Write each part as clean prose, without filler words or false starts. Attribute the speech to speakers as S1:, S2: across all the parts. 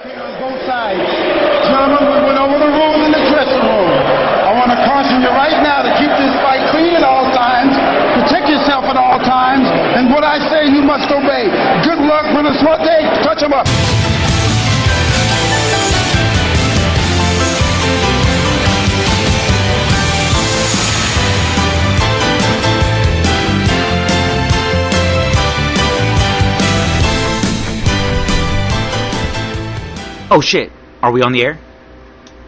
S1: Okay, on both sides. Gentlemen, we went over the rules in the dressing room. I want to caution you right now to keep this fight clean at all times, protect yourself at all times, and what I say you must obey. Good luck, Minnesota. Hey, touch them up.
S2: Oh shit, are we on the air?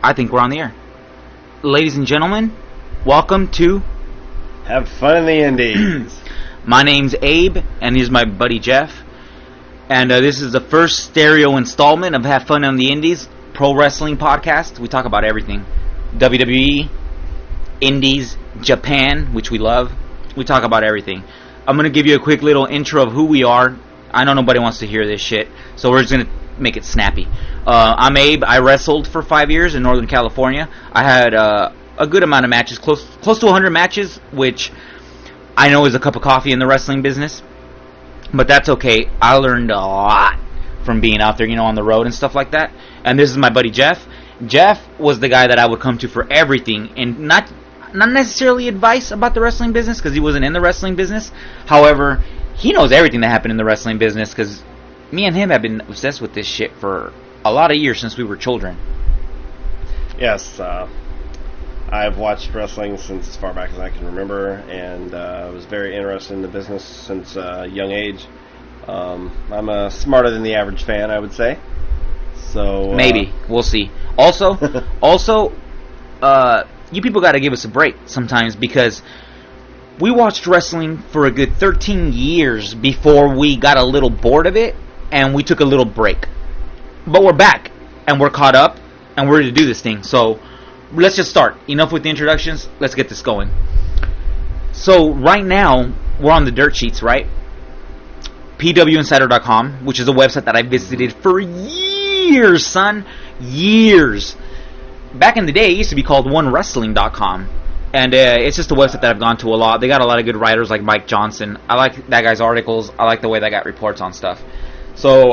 S2: I think we're on the air. Ladies and gentlemen, welcome to
S3: Have Fun in the Indies.
S2: My name's Abe, and here's my buddy Jeff. And this is the first stereo installment of Have Fun on the Indies, pro wrestling podcast. We talk about everything. WWE, Indies, Japan, which we love. We talk about everything. I'm going to give you a quick little intro of who we are. I know nobody wants to hear this shit, so we're just going to make it snappy. I'm Abe. I wrestled for 5 years in Northern California. I had a good amount of matches, close to 100 matches, which I know is a cup of coffee in the wrestling business. But that's okay. I learned a lot from being out there, on the road and stuff like that. And this is my buddy Jeff. Jeff was the guy that I would come to for everything, and not necessarily advice about the wrestling business, because he wasn't in the wrestling business. However, he knows everything that happened in the wrestling business, because me and him have been obsessed with this shit for a lot of years, since we were children.
S3: Yes, I've watched wrestling since as far back as I can remember, and was very interested in the business since a young age. I'm smarter than the average fan, I would say. So
S2: maybe we'll see. Also, you people got to give us a break sometimes, because we watched wrestling for a good 13 years before we got a little bored of it, and we took a little break. But we're back, and we're caught up, and we're ready to do this thing. So let's just start. Enough with the introductions. Let's get this going. So right now, we're on the dirt sheets, right? PWinsider.com, which is a website that I visited for years, son. Years. Back in the day, it used to be called OneWrestling.com. And it's just a website that I've gone to a lot. They got a lot of good writers like Mike Johnson. I like that guy's articles. I like the way that guy reports on stuff. So,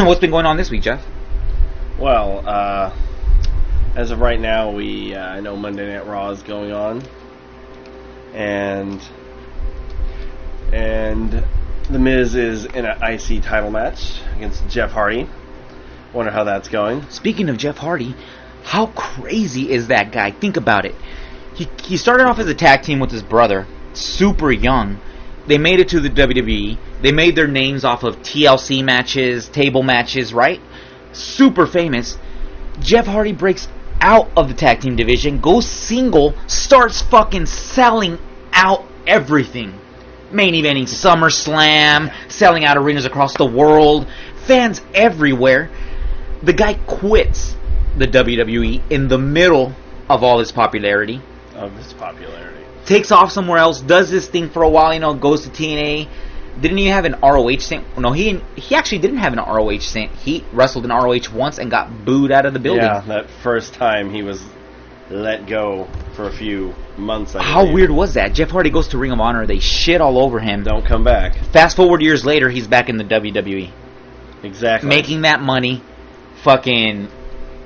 S2: what's been going on this week, Jeff?
S3: Well, as of right now, I know Monday Night Raw is going on, and The Miz is in an IC title match against Jeff Hardy. Wonder how that's going.
S2: Speaking of Jeff Hardy, how crazy is that guy? Think about it. He started off as a tag team with his brother, super young. They made it to the WWE. They made their names off of TLC matches, table matches, right? Super famous. Jeff Hardy breaks out of the tag team division, goes single, starts fucking selling out everything. Main eventing SummerSlam, selling out arenas across the world, fans everywhere. The guy quits the WWE in the middle of all his popularity. Takes off somewhere else, does this thing for a while, goes to TNA. Didn't he have an ROH stint? No, he actually didn't have an ROH stint. He wrestled in ROH once and got booed out of the building.
S3: Yeah, that first time he was let go for a few months.
S2: How weird was that? Jeff Hardy goes to Ring of Honor, they shit all over him.
S3: Don't come back.
S2: Fast forward years later, he's back in the WWE.
S3: Exactly.
S2: Making that money, fucking,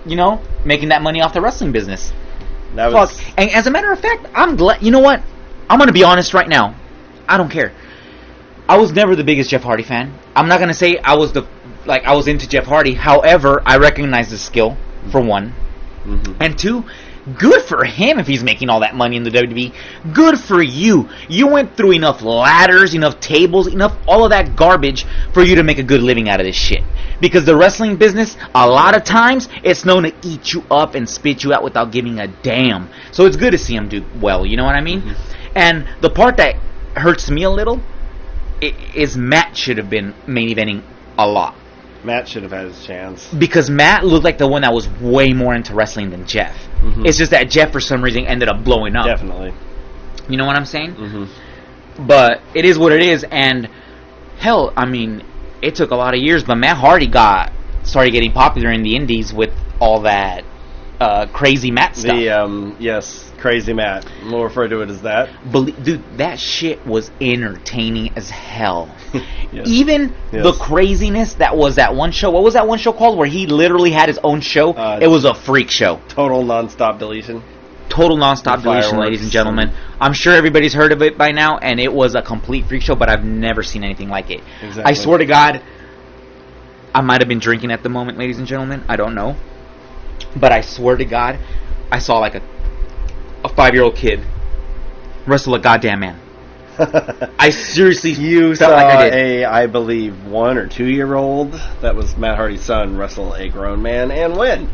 S2: making that money off the wrestling business. Fuck. And as a matter of fact, I'm glad. You know what? I'm gonna be honest right now. I don't care. I was never the biggest Jeff Hardy fan. I'm not gonna say I was into Jeff Hardy. However, I recognize the skill, for one, and two, good for him if he's making all that money in the WWE. Good for you. You went through enough ladders, enough tables, enough all of that garbage for you to make a good living out of this shit. Because the wrestling business, a lot of times, it's known to eat you up and spit you out without giving a damn. So it's good to see him do well, you know what I mean? And the part that hurts me a little is Matt should have been main eventing a lot.
S3: Matt should have had his chance.
S2: Because Matt looked like the one that was way more into wrestling than Jeff. It's just that Jeff, for some reason, ended up blowing up.
S3: Definitely.
S2: You know what I'm saying? But it is what it is, and hell, I mean, it took a lot of years, but Matt Hardy started getting popular in the indies with all that Crazy Matt stuff.
S3: Yes, Crazy Matt. We'll refer to it as that.
S2: Dude, that shit was entertaining as hell.
S3: Yes.
S2: Even the craziness that was that one show. What was that one show called where he literally had his own show? It was a freak show.
S3: Total nonstop deletion.
S2: Total nonstop deletion, ladies and gentlemen. I'm sure everybody's heard of it by now, and it was a complete freak show, but I've never seen anything like it.
S3: Exactly.
S2: I swear to God, I might have been drinking at the moment, ladies and gentlemen. I don't know. But I swear to God, I saw like a 5-year-old kid wrestle a goddamn man. I seriously
S3: You
S2: felt
S3: saw
S2: like I did.
S3: I believe, 1 or 2 year old, that was Matt Hardy's son, wrestle a grown man and win.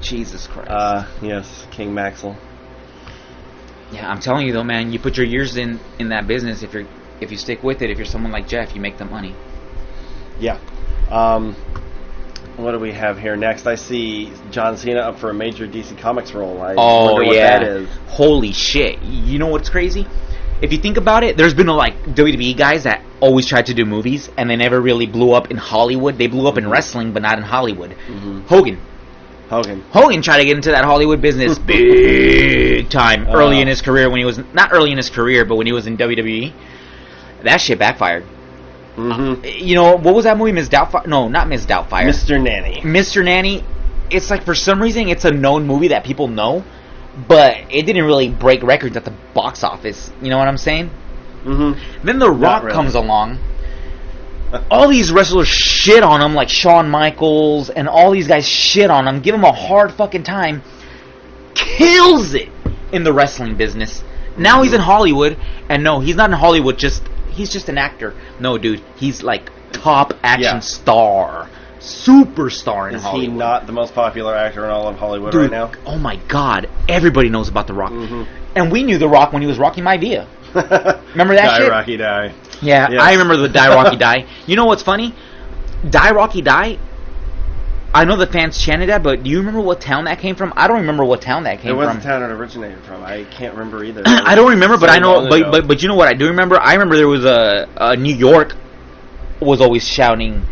S2: Jesus Christ.
S3: Yes, King Maxwell.
S2: Yeah, I'm telling you though, man, you put your years in that business. If you stick with it, if you're someone like Jeff, you make the money.
S3: Yeah. What do we have here next? I see John Cena up for a major DC Comics role. I wonder what that is.
S2: Holy shit. You know what's crazy? If you think about it, there's been like WWE guys that always tried to do movies and they never really blew up in Hollywood. They blew up in wrestling, but not in Hollywood. Hogan tried to get into that Hollywood business big time early in his career, when he was not early in his career, but when he was in WWE. That shit backfired. You know, what was that movie, Ms. Doubtfire? No, not Ms. Doubtfire.
S3: Mr. Nanny.
S2: Mr. Nanny. It's like, for some reason, it's a known movie that people know, but it didn't really break records at the box office. You know what I'm saying? Then The Rock comes along. All these wrestlers shit on him, like Shawn Michaels, and all these guys shit on him, give him a hard fucking time. Kills it in the wrestling business. Now he's in Hollywood, and no, he's not in Hollywood, he's just an actor. No, dude, he's like top action star. Superstar in Hollywood.
S3: Is he not the most popular actor in all of Hollywood
S2: Dude,
S3: right now?
S2: Oh my God, everybody knows about The Rock. And we knew The Rock when he was Rocky Maivia. Remember that shit?
S3: Die Rocky Die.
S2: Yeah,
S3: Yes.
S2: I remember the Die Rocky Die. You know what's funny? Die Rocky Die, I know the fans chanted that, but do you remember what town that came from? I don't remember what town that came from.
S3: It was the town it originated from. I can't remember either.
S2: I don't remember, but I know.
S3: long ago.
S2: But you know what I do remember? I remember there was a New York was always shouting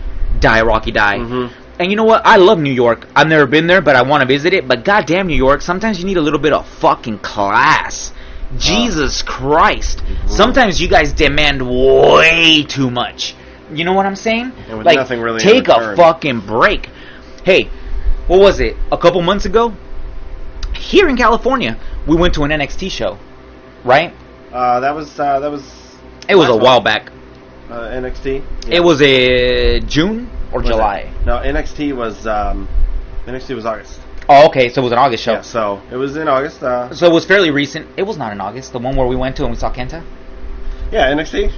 S2: "Die Rocky Die," and you know what? I love New York. I've never been there, but I want to visit it. But goddamn, New York! Sometimes you need a little bit of fucking class. Jesus Christ! Sometimes you guys demand way too much. You know what I'm saying?
S3: And with
S2: like,
S3: nothing really in
S2: take a
S3: return.
S2: fucking break. Hey, what was it? A couple months ago, here in California, we went to an NXT show, right?
S3: That was.
S2: It was a while back.
S3: NXT.
S2: It was a June or July.
S3: No, NXT was August.
S2: Oh, okay, so it was an August show.
S3: Yeah, so it was in August.
S2: So it was fairly recent. It was not in August. The one where we went to and we saw Kenta.
S3: Yeah, NXT.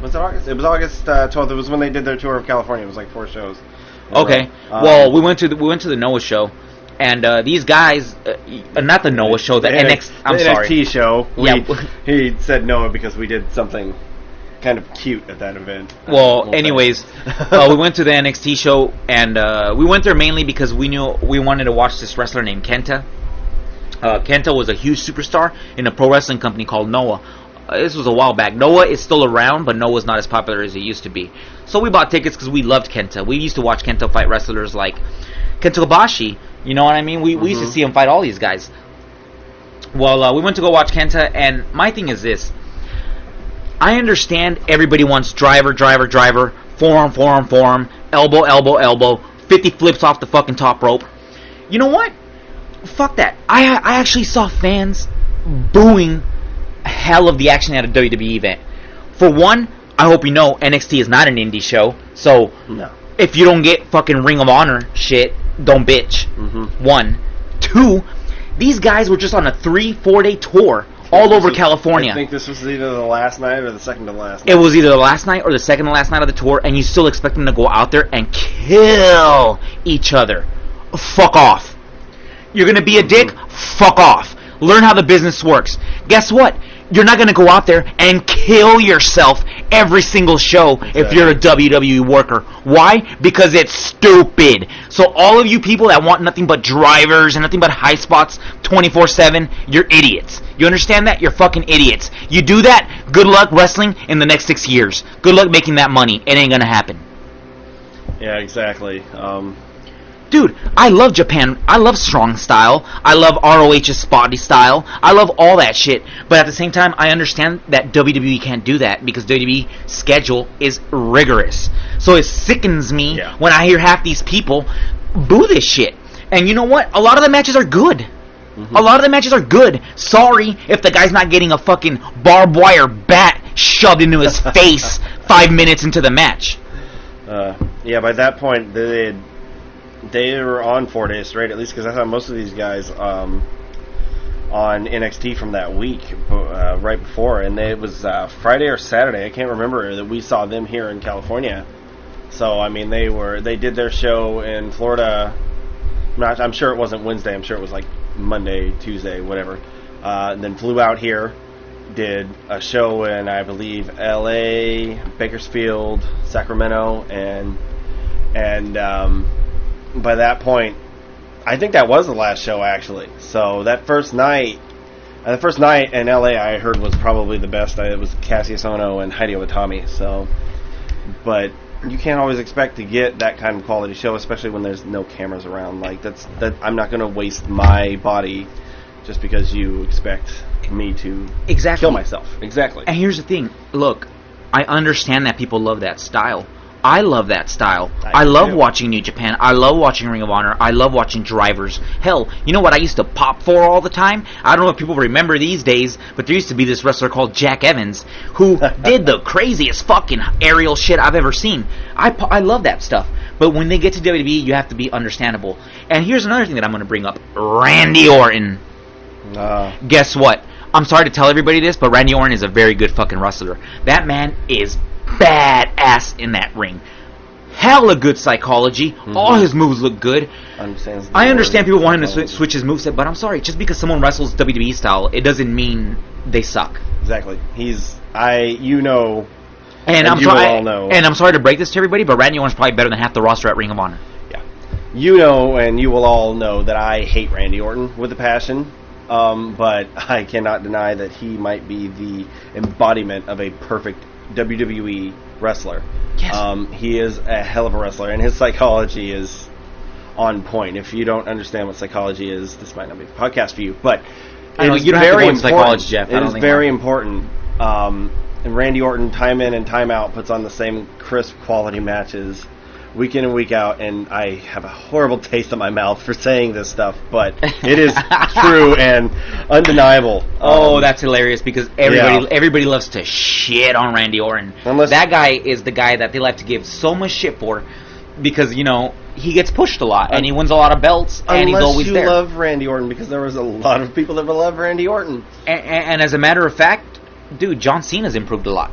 S3: Was it August? It was August 12th. It was when they did their tour of California. It was like 4 shows.
S2: Okay. Well, we went to the Noah show, and these guys, not the Noah show, the NXT. I'm sorry,
S3: NXT show.
S2: Yeah.
S3: He said Noah because we did something kind of cute at that event.
S2: Well, anyways, we went to the NXT show, and we went there mainly because we knew we wanted to watch this wrestler named Kenta. Kenta was a huge superstar in a pro wrestling company called Noah. This was a while back. Noah is still around, but Noah's not as popular as he used to be. So we bought tickets because we loved Kenta. We used to watch Kenta fight wrestlers like Kenta Kobashi. You know what I mean? We used to see him fight all these guys. Well, we went to go watch Kenta, and my thing is this. I understand everybody wants driver, forearm, elbow, 50 flips off the fucking top rope. You know what? Fuck that. I actually saw fans booing hell of the action at a WWE event. For one, I hope you know NXT is not an indie show, so if you don't get fucking Ring of Honor shit, don't bitch. 1. 2, these guys were just on a 3-4 day tour all over California.
S3: I think this was either the last night or the second to last night.
S2: It was either the last night or the second to last night of the tour, and you still expect them to go out there and kill each other. Fuck off. You're gonna be a dick? Fuck off. Learn how the business works. Guess what? You're not gonna go out there and kill yourself every single show if you're a WWE worker. Why? Because it's stupid. So all of you people that want nothing but drivers and nothing but high spots 24/7, you're idiots. You understand that? You're fucking idiots. You do that, good luck wrestling in the next 6 years. Good luck making that money. It ain't gonna happen.
S3: Yeah, exactly.
S2: Dude, I love Japan. I love strong style. I love ROH's spotty style. I love all that shit. But at the same time, I understand that WWE can't do that because WWE schedule is rigorous. So it sickens me when I hear half these people boo this shit. And you know what? A lot of the matches are good. A lot of the matches are good. Sorry if the guy's not getting a fucking barbed wire bat shoved into his face 5 minutes into the match.
S3: By that point, they were on 4 days straight, at least because I saw most of these guys on NXT from that week right before, and it was Friday or Saturday, I can't remember, that we saw them here in California. So I mean, they did their show in Florida. I'm sure it wasn't Wednesday. I'm sure it was like Monday, Tuesday, whatever. And then flew out here, did a show in, I believe, L.A., Bakersfield, Sacramento, and by that point, I think that was the last show, actually. So that first night in LA, I heard was probably the best. It was Cassius Ohno and Hideo Itami. So, but you can't always expect to get that kind of quality show, especially when there's no cameras around. Like that, I'm not going to waste my body just because you expect me to kill myself. Exactly.
S2: And here's the thing. Look, I understand that people love that style. I love that style. I love watching New Japan. I love watching Ring of Honor. I love watching Drivers. Hell, you know what I used to pop for all the time? I don't know if people remember these days, but there used to be this wrestler called Jack Evans who did the craziest fucking aerial shit I've ever seen. I love that stuff. But when they get to WWE, you have to be understandable. And here's another thing that I'm going to bring up. Randy Orton. Guess what? I'm sorry to tell everybody this, but Randy Orton is a very good fucking wrestler. That man is badass in that ring. Hella good psychology. All his moves look good. I understand people want him to switch his moveset, but I'm sorry. Just because someone wrestles WWE style, it doesn't mean they suck.
S3: Exactly.
S2: And I'm sorry to break this to everybody, but Randy Orton's probably better than half the roster at Ring of Honor.
S3: Yeah. You know, and you will all know that I hate Randy Orton with a passion. But I cannot deny that he might be the embodiment of a perfect WWE wrestler.
S2: Yes.
S3: He is a hell of a wrestler, and his psychology is on point. If you don't understand what psychology is, this might not be the podcast for you, but it is very important.
S2: Psychology, Jeff.
S3: It is very important. And Randy Orton, time in and time out, puts on the same crisp quality matches week in and week out, and I have a horrible taste in my mouth for saying this stuff, but it is true and undeniable.
S2: That's hilarious because everybody loves to shit on Randy Orton. That guy is the guy that they like to give so much shit for because, you know, he gets pushed a lot and he wins a lot of belts and he's always there.
S3: Unless you love Randy Orton, because there was a lot of people that love Randy Orton.
S2: And as a matter of fact, dude, John Cena's improved a lot.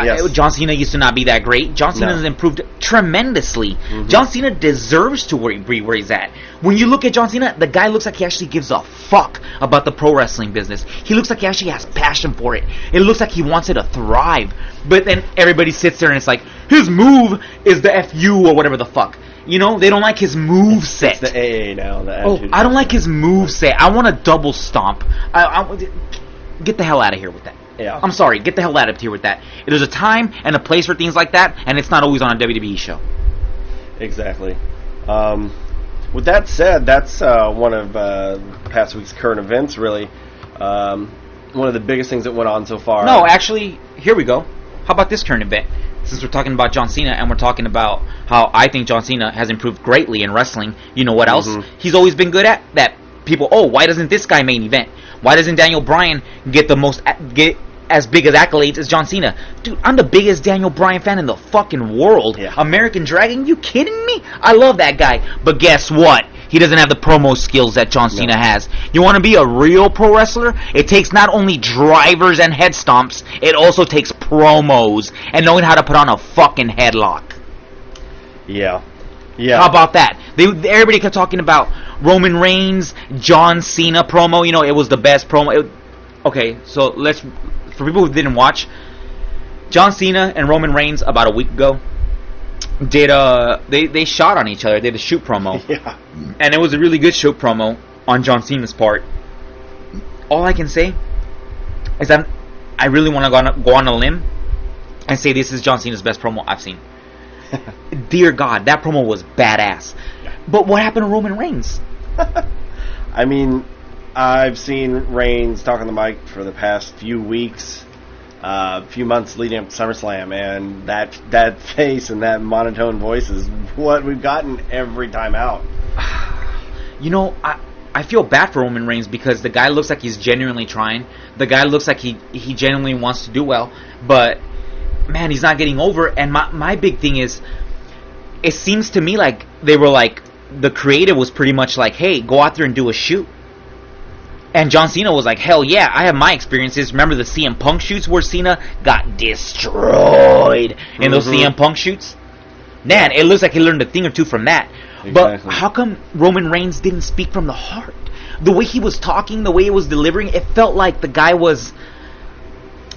S3: Yes.
S2: John Cena used to not be that great. John Cena has improved tremendously. John Cena deserves to be where he's at. When you look at John Cena, the guy looks like he actually gives a fuck about the pro wrestling business. He looks like he actually has passion for it. It looks like he wants it to thrive. But then everybody sits there and it's like, his move is the FU or whatever the fuck. You know, they don't like his move set.
S3: It's the AA now.
S2: I don't like his move set. I want a double stomp. Get the hell out of here with that.
S3: Yeah.
S2: I'm sorry, get the hell out of here with that. There's a time and a place for things like that, and it's not always on a WWE show.
S3: Exactly. With that said, that's one of past week's current events, really. One of the biggest things that went on so far.
S2: No, actually, here we go. How about this current event? Since we're talking about John Cena, and we're talking about how I think John Cena has improved greatly in wrestling, you know what else he's always been good at? That people, why doesn't this guy main event? Why doesn't Daniel Bryan get as big as accolades as John Cena? Dude, I'm the biggest Daniel Bryan fan in the fucking world.
S3: Yeah.
S2: American Dragon, you kidding me? I love that guy. But guess what? He doesn't have the promo skills that John Cena has. You want to be a real pro wrestler? It takes not only drivers and head stomps, it also takes promos and knowing how to put on a fucking headlock.
S3: Yeah.
S2: How about that? Everybody kept talking about Roman Reigns, John Cena promo. You know, it was the best promo. Okay, so for people who didn't watch, John Cena and Roman Reigns about a week ago did they shot on each other. They did a shoot promo.
S3: Yeah.
S2: And it was a really good shoot promo on John Cena's part. All I can say is that I really want to go on a limb and say this is John Cena's best promo I've seen. Dear God, that promo was badass. But what happened to Roman Reigns?
S3: I mean, I've seen Reigns talk on the mic for the past few weeks, few months leading up to SummerSlam, and that face and that monotone voice is what we've gotten every time out.
S2: You know, I feel bad for Roman Reigns because the guy looks like he's genuinely trying. The guy looks like he genuinely wants to do well, but man, he's not getting over. And my big thing is, it seems to me like they were like, the creative was pretty much like, hey, go out there and do a shoot. And John Cena was like, hell yeah, I have my experiences. Remember the CM Punk shoots where Cena got destroyed in those CM Punk shoots? Man, it looks like he learned a thing or two from that. Exactly. But how come Roman Reigns didn't speak from the heart? The way he was talking, the way he was delivering, it felt like the guy was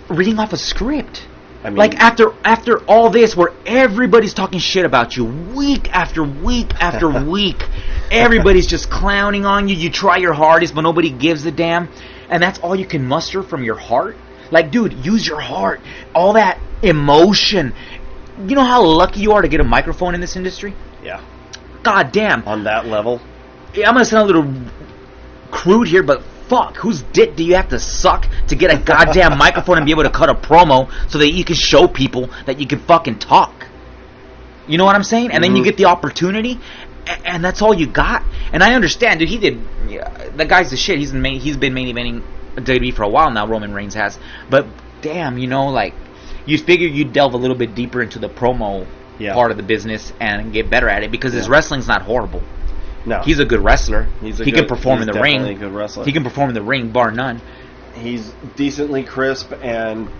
S2: reading off a script. I mean, like after all this, where everybody's talking shit about you week after week after week, everybody's just clowning on you. You try your hardest, but nobody gives a damn, and that's all you can muster from your heart. Like, dude, use your heart. All that emotion. You know how lucky you are to get a microphone in this industry?
S3: Yeah.
S2: God damn.
S3: On that level.
S2: Yeah, I'm gonna sound a little crude here, but fuck, whose dick do you have to suck to get a goddamn microphone and be able to cut a promo so that you can show people that you can fucking talk? You know what I'm saying? And then you get the opportunity, and that's all you got. And I understand, dude. The guy's the shit. He's been main eventing WWE for a while now. Roman Reigns has, but damn, you know, like you figure you'd delve a little bit deeper into the promo part of the business and get better at it because his wrestling's not horrible. No, he's a good wrestler. He can perform in the ring.
S3: A good wrestler.
S2: He can perform in the ring, bar none.
S3: He's decently crisp and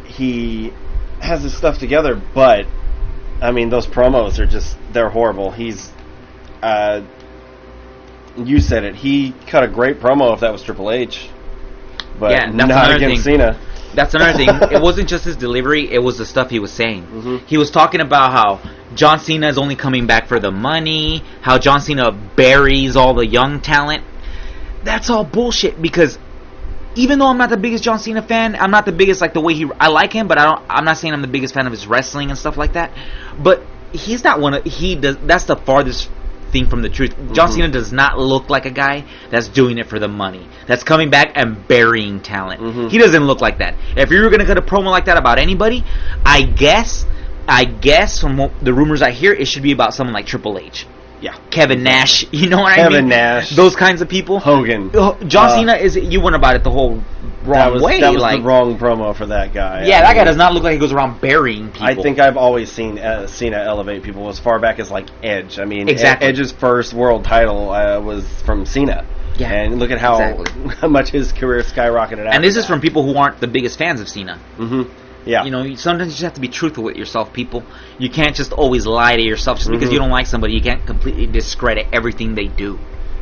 S3: he has his stuff together. But I mean, those promos are—they're horrible. He's, you said it. He cut a great promo if that was Triple H, but not against Cena.
S2: That's another thing. It wasn't just his delivery; it was the stuff he was saying. He was talking about how John Cena is only coming back for the money, how John Cena buries all the young talent. That's all bullshit because even though I'm not the biggest John Cena fan, I'm not the biggest, like, the way I like him, but I'm not saying I'm the biggest fan of his wrestling and stuff like that. But he's not that's the farthest thing from the truth. John Cena does not look like a guy that's doing it for the money, that's coming back and burying talent. He doesn't look like that. If you were going to cut a promo like that about anybody, I guess from the rumors I hear, it should be about someone like Triple H. Yeah, Kevin Nash. You know what I mean?
S3: Kevin Nash.
S2: Those kinds of people.
S3: Hogan.
S2: John Cena you went about it the whole wrong way.
S3: That was the wrong promo for that guy.
S2: Yeah, that guy does not look like he goes around burying people.
S3: I think I've always seen Cena elevate people as far back as, like, Edge. I mean,
S2: exactly.
S3: Edge's first world title was from Cena. Yeah, and look at how much his career skyrocketed.
S2: And this is from people who aren't the biggest fans of Cena.
S3: Yeah.
S2: You know, sometimes you just have to be truthful with yourself, people. You can't just always lie to yourself. Just because you don't like somebody, you can't completely discredit everything they do.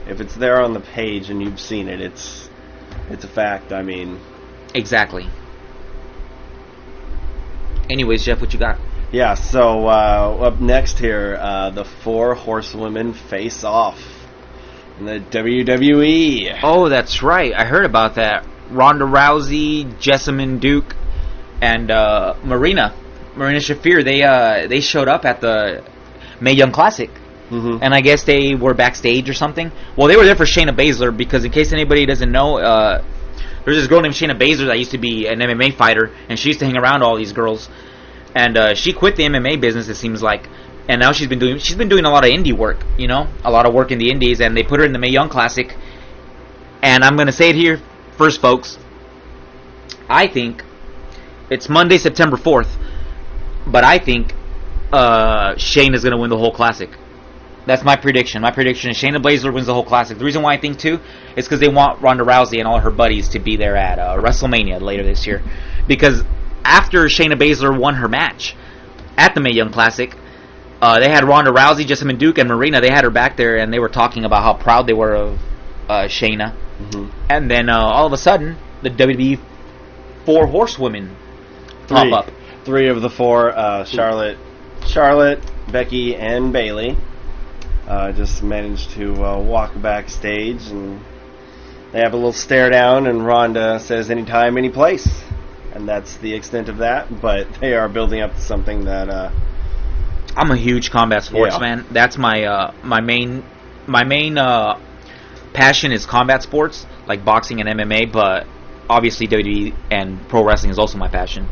S3: If it's there on the page and you've seen it, it's a fact. I mean...
S2: Exactly. Anyways, Jeff, what you got?
S3: Yeah, so up next here, the 4 horsewomen face off in the WWE.
S2: Oh, that's right. I heard about that. Ronda Rousey, Jessamine Duke, and Marina Shafir, they showed up at the Mae Young Classic. And I guess they were backstage or something. Well, they were there for Shayna Baszler because, in case anybody doesn't know, there's this girl named Shayna Baszler that used to be an MMA fighter, and she used to hang around all these girls. And she quit the MMA business, it seems like, and now she's been doing a lot of indie work, you know, a lot of work in the indies, and they put her in the Mae Young Classic. And I'm gonna say it here first, folks. I think it's Monday, September 4th, but I think Shayna's going to win the whole Classic. That's my prediction. My prediction is Shayna Baszler wins the whole Classic. The reason why I think, too, is because they want Ronda Rousey and all her buddies to be there at WrestleMania later this year. Because after Shayna Baszler won her match at the Mae Young Classic, they had Ronda Rousey, Jessamine Duke, and Marina. They had her back there, and they were talking about how proud they were of Shayna. And then all of a sudden, the WWE 4 horsewomen pop up.
S3: 3 of the 4, Charlotte, Becky, and Bayley, just managed to walk backstage, and they have a little stare down, and Ronda says anytime, any place. And that's the extent of that, but they are building up to something that
S2: I'm a huge combat sports
S3: Yeah.
S2: fan. That's my main passion is combat sports, like boxing and MMA. But obviously WWE and pro wrestling is also my passion.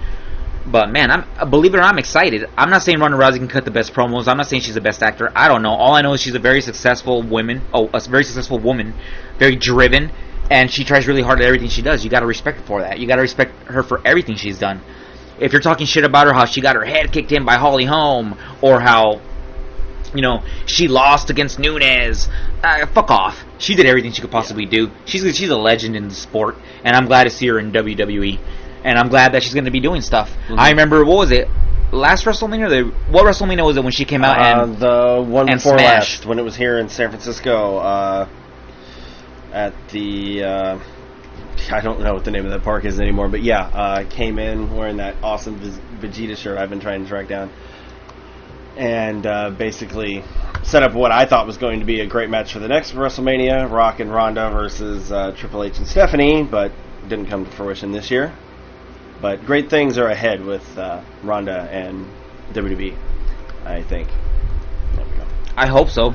S2: But man, believe it or not, I'm excited. I'm not saying Ronda Rousey can cut the best promos. I'm not saying she's the best actor. I don't know. All I know is she's a very successful woman. Very driven, and she tries really hard at everything she does. You got to respect her for that. You got to respect her for everything she's done. If you're talking shit about her, how she got her head kicked in by Holly Holm, or how, she lost against Nunes, fuck off. She did everything she could possibly do. She's a legend in the sport, and I'm glad to see her in WWE. And I'm glad that she's going to be doing stuff. Mm-hmm. I remember, what was it? Last WrestleMania? What WrestleMania was it when she came out and
S3: the one
S2: and
S3: before
S2: smashed?
S3: last, when it was here in San Francisco, at the, I don't know what the name of that park is anymore, but came in wearing that awesome Vegeta shirt I've been trying to track down. And basically set up what I thought was going to be a great match for the next WrestleMania, Rock and Ronda versus Triple H and Stephanie, but didn't come to fruition this year. But great things are ahead with Ronda and WWE, I think. There we go.
S2: I hope so.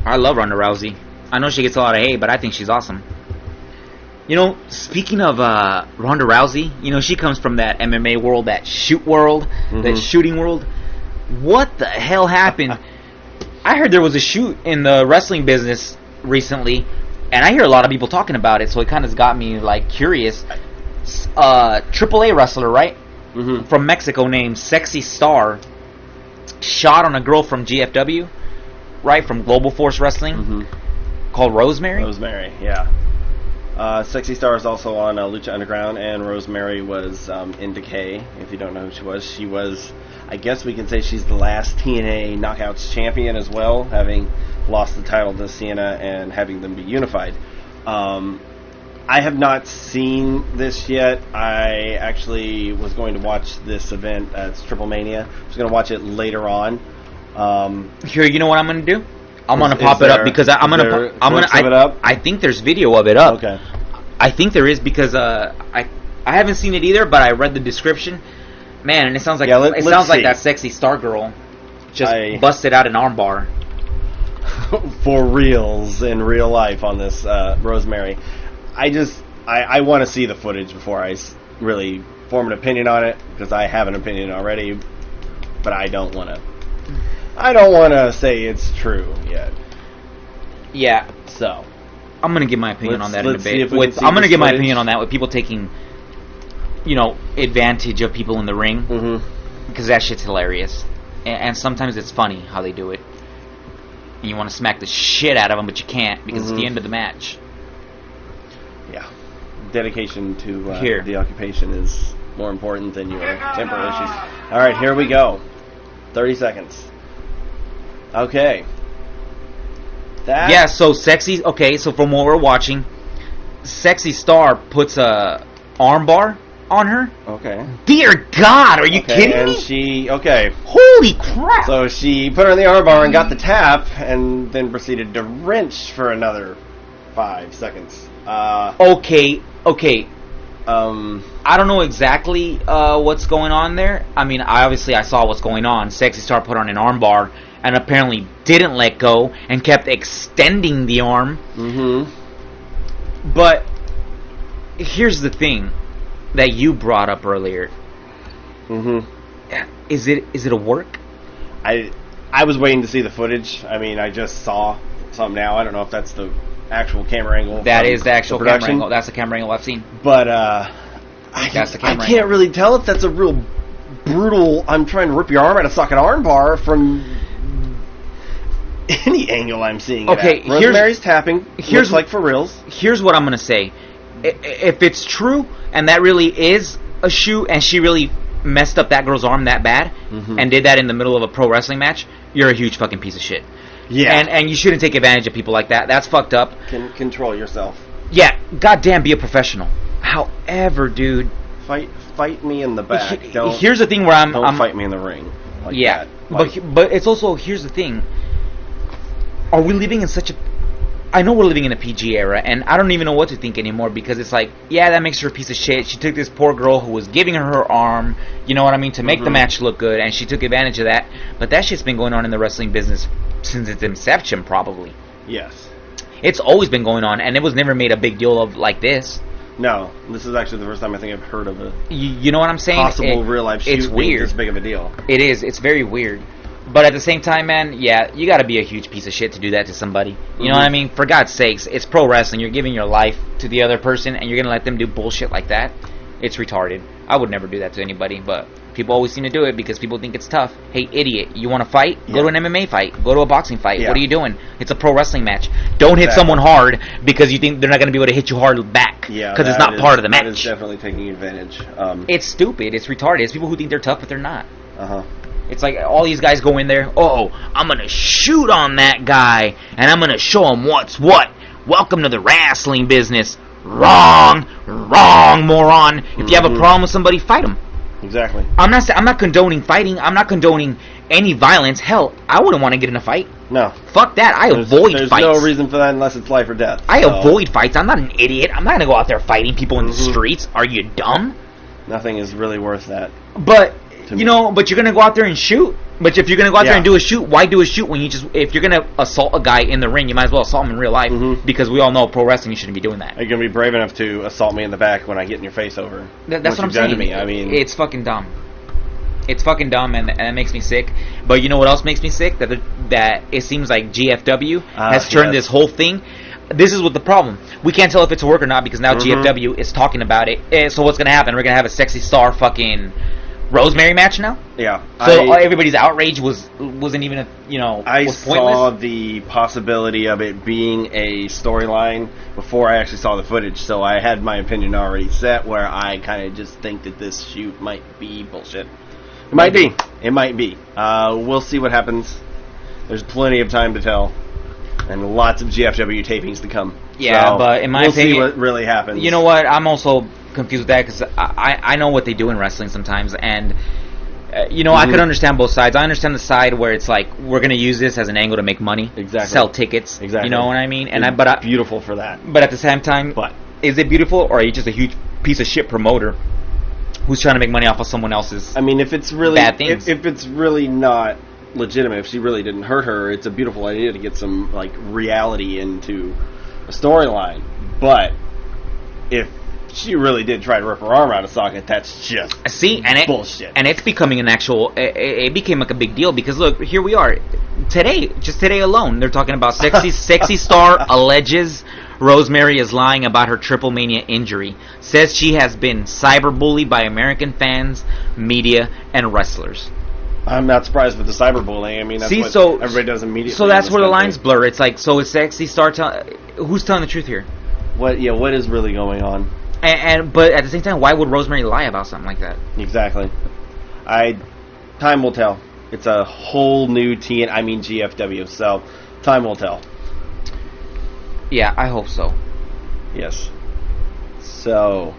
S2: I love Ronda Rousey. I know she gets a lot of hate, but I think she's awesome. Speaking of Ronda Rousey, she comes from that MMA world, that shoot world, that shooting world. What the hell happened? I heard there was a shoot in the wrestling business recently, and I hear a lot of people talking about it, so it kind of got me curious. AAA wrestler, right? From Mexico, named Sexy Star, shot on a girl from GFW, right? From Global Force Wrestling, called Rosemary.
S3: Rosemary, yeah. Sexy Star is also on Lucha Underground, and Rosemary was in Decay. If you don't know who she was, I guess we can say she's the last TNA Knockouts champion as well, having lost the title to Sienna and having them be unified. I have not seen this yet. I actually was going to watch this event. It's Triple Mania. I was going to watch it later on.
S2: Here, you know what I'm going to do? I'm going to pop it up because I'm going to. I think there's video of it up.
S3: Okay.
S2: I think there is because I haven't seen it either, but I read the description. Man, and it sounds like like that Sexy Star girl just busted out an armbar.
S3: For reals in real life on this Rosemary. I want to see the footage before I really form an opinion on it, because I have an opinion already, but I don't want to say it's true yet.
S2: Yeah, so I'm going to give my opinion on that in a bit.
S3: I'm
S2: going to give my opinion on that with people taking, advantage of people in the ring, because that shit's hilarious, and sometimes it's funny how they do it. And you want to smack the shit out of them, but you can't because it's the end of the match.
S3: Yeah, dedication to the occupation is more important than your temporal issues. All right, here we go. 30 seconds. Okay.
S2: So Sexy. Okay, so from what we're watching, Sexy Star puts a armbar on her.
S3: Okay.
S2: Dear God, are you kidding me? Holy crap!
S3: So she put her in the armbar and got the tap, and then proceeded to wrench for another 5 seconds.
S2: Okay. I don't know exactly what's going on there. I mean, I saw what's going on. Sexy Star put on an armbar and apparently didn't let go and kept extending the arm. But here's the thing that you brought up earlier. Is it a work?
S3: I was waiting to see the footage. I mean, I just saw some now. I don't know if that's the actual camera angle.
S2: That is the actual camera angle. That's the camera angle I've seen.
S3: But I can't really tell if that's a real brutal, I'm trying to rip your arm out of socket armbar from any angle I'm seeing.
S2: Okay,
S3: Rosemary's tapping. Looks like for reals.
S2: Here's what I'm going to say. If it's true, and that really is a shoot, and she really messed up that girl's arm that bad, and did that in the middle of a pro wrestling match, you're a huge fucking piece of shit. Yeah. And you shouldn't take advantage of people like that. That's fucked up.
S3: Control yourself.
S2: Yeah, goddamn, be a professional. However, dude,
S3: fight me in the back.
S2: Here's the thing where
S3: don't fight me in the ring. Like that.
S2: But it's also, here's the thing. Are we living in such a... I know we're living in a PG era, and I don't even know what to think anymore, because it's like, yeah, that makes her a piece of shit. She took this poor girl who was giving her arm, you know what I mean, to make the match look good, and she took advantage of that. But that shit's been going on in the wrestling business since its inception, probably.
S3: Yes.
S2: It's always been going on, and it was never made a big deal of like this.
S3: No, this is actually the first time I think I've heard of a
S2: You know what I'm saying?
S3: possible real-life shoot
S2: it's
S3: being
S2: weird.
S3: this big of a deal.
S2: It is. It's very weird. But at the same time, man, yeah, you got to be a huge piece of shit to do that to somebody. You know what I mean? For God's sakes, it's pro wrestling. You're giving your life to the other person, and you're gonna let them do bullshit like that. It's retarded. I would never do that to anybody, but people always seem to do it because people think it's tough. Hey, idiot, you want to fight? Go to an MMA fight. Go to a boxing fight.
S3: Yeah.
S2: What are you doing? It's a pro wrestling match. Don't hit someone hard because you think they're not going to be able to hit you hard back.
S3: Yeah,
S2: because it's not part of the match.
S3: That is definitely taking advantage.
S2: It's stupid. It's retarded. It's people who think they're tough, but they're not.
S3: Uh-huh.
S2: It's like all these guys go in there, oh, I'm going to shoot on that guy, and I'm going to show him what's what. Welcome to the wrestling business. Wrong, moron. If you have a problem with somebody, fight them.
S3: Exactly.
S2: I'm not condoning fighting. I'm not condoning any violence. Hell, I wouldn't want to get in a fight.
S3: No.
S2: Fuck that. I avoid
S3: there's
S2: fights.
S3: There's no reason for that unless it's life or death.
S2: I avoid fights. I'm not an idiot. I'm not going to go out there fighting people in the streets. Are you dumb?
S3: Nothing is really worth that.
S2: But, you know, but you're going to go out there and shoot. But if you're going to go out there and do a shoot, why do a shoot when if you're going to assault a guy in the ring, you might as well assault him in real life. Because we all know pro wrestling, you shouldn't be doing that.
S3: Are you going to be brave enough to assault me in the back when I get in your face over?
S2: That's what I'm saying.
S3: To me? I mean,
S2: it's fucking dumb. It's fucking dumb, and it makes me sick. But you know what else makes me sick? That it seems like GFW has turned this whole thing. This is what the problem. We can't tell if it's a work or not because now GFW is talking about it. So what's going to happen? We're going to have a sexy star fucking Rosemary match now?
S3: Yeah.
S2: So everybody's outrage wasn't even,
S3: I
S2: was
S3: saw
S2: pointless.
S3: the possibility of it being a storyline before I actually saw the footage, so I had my opinion already set where I kind of just think that this shoot might be bullshit. It might be. It might be. We'll see what happens. There's plenty of time to tell. And lots of GFW tapings to come.
S2: Yeah,
S3: so
S2: but in my
S3: we'll
S2: opinion,
S3: see what really happens.
S2: You know what? I'm also confused with that because I know what they do in wrestling sometimes, and I could understand both sides. I understand the side where it's like we're going to use this as an angle to make money, sell tickets.
S3: Exactly.
S2: You know what I mean? And
S3: it's beautiful for that.
S2: But at the same time, is it beautiful, or are you just a huge piece of shit promoter who's trying to make money off of someone else's?
S3: I mean, if it's really
S2: bad things.
S3: If it's really not legitimate, if she really didn't hurt her, it's a beautiful idea to get some reality into a storyline. But if she really did try to rip her arm out of socket, that's just bullshit. And
S2: it's becoming an actual. It became like a big deal because look, here we are today. Just today alone, they're talking about sexy star alleges Rosemary is lying about her Triple Mania injury. Says she has been cyberbullied by American fans, media, and wrestlers.
S3: I'm not surprised with the cyberbullying. I mean, that's what everybody does immediately.
S2: So that's where the lines blur. It's like, so is sexy star who's telling the truth here?
S3: What is really going on?
S2: But at the same time, why would Rosemary lie about something like that?
S3: Exactly. Time will tell. It's a whole new GFW. So time will tell.
S2: Yeah, I hope so.
S3: Yes. So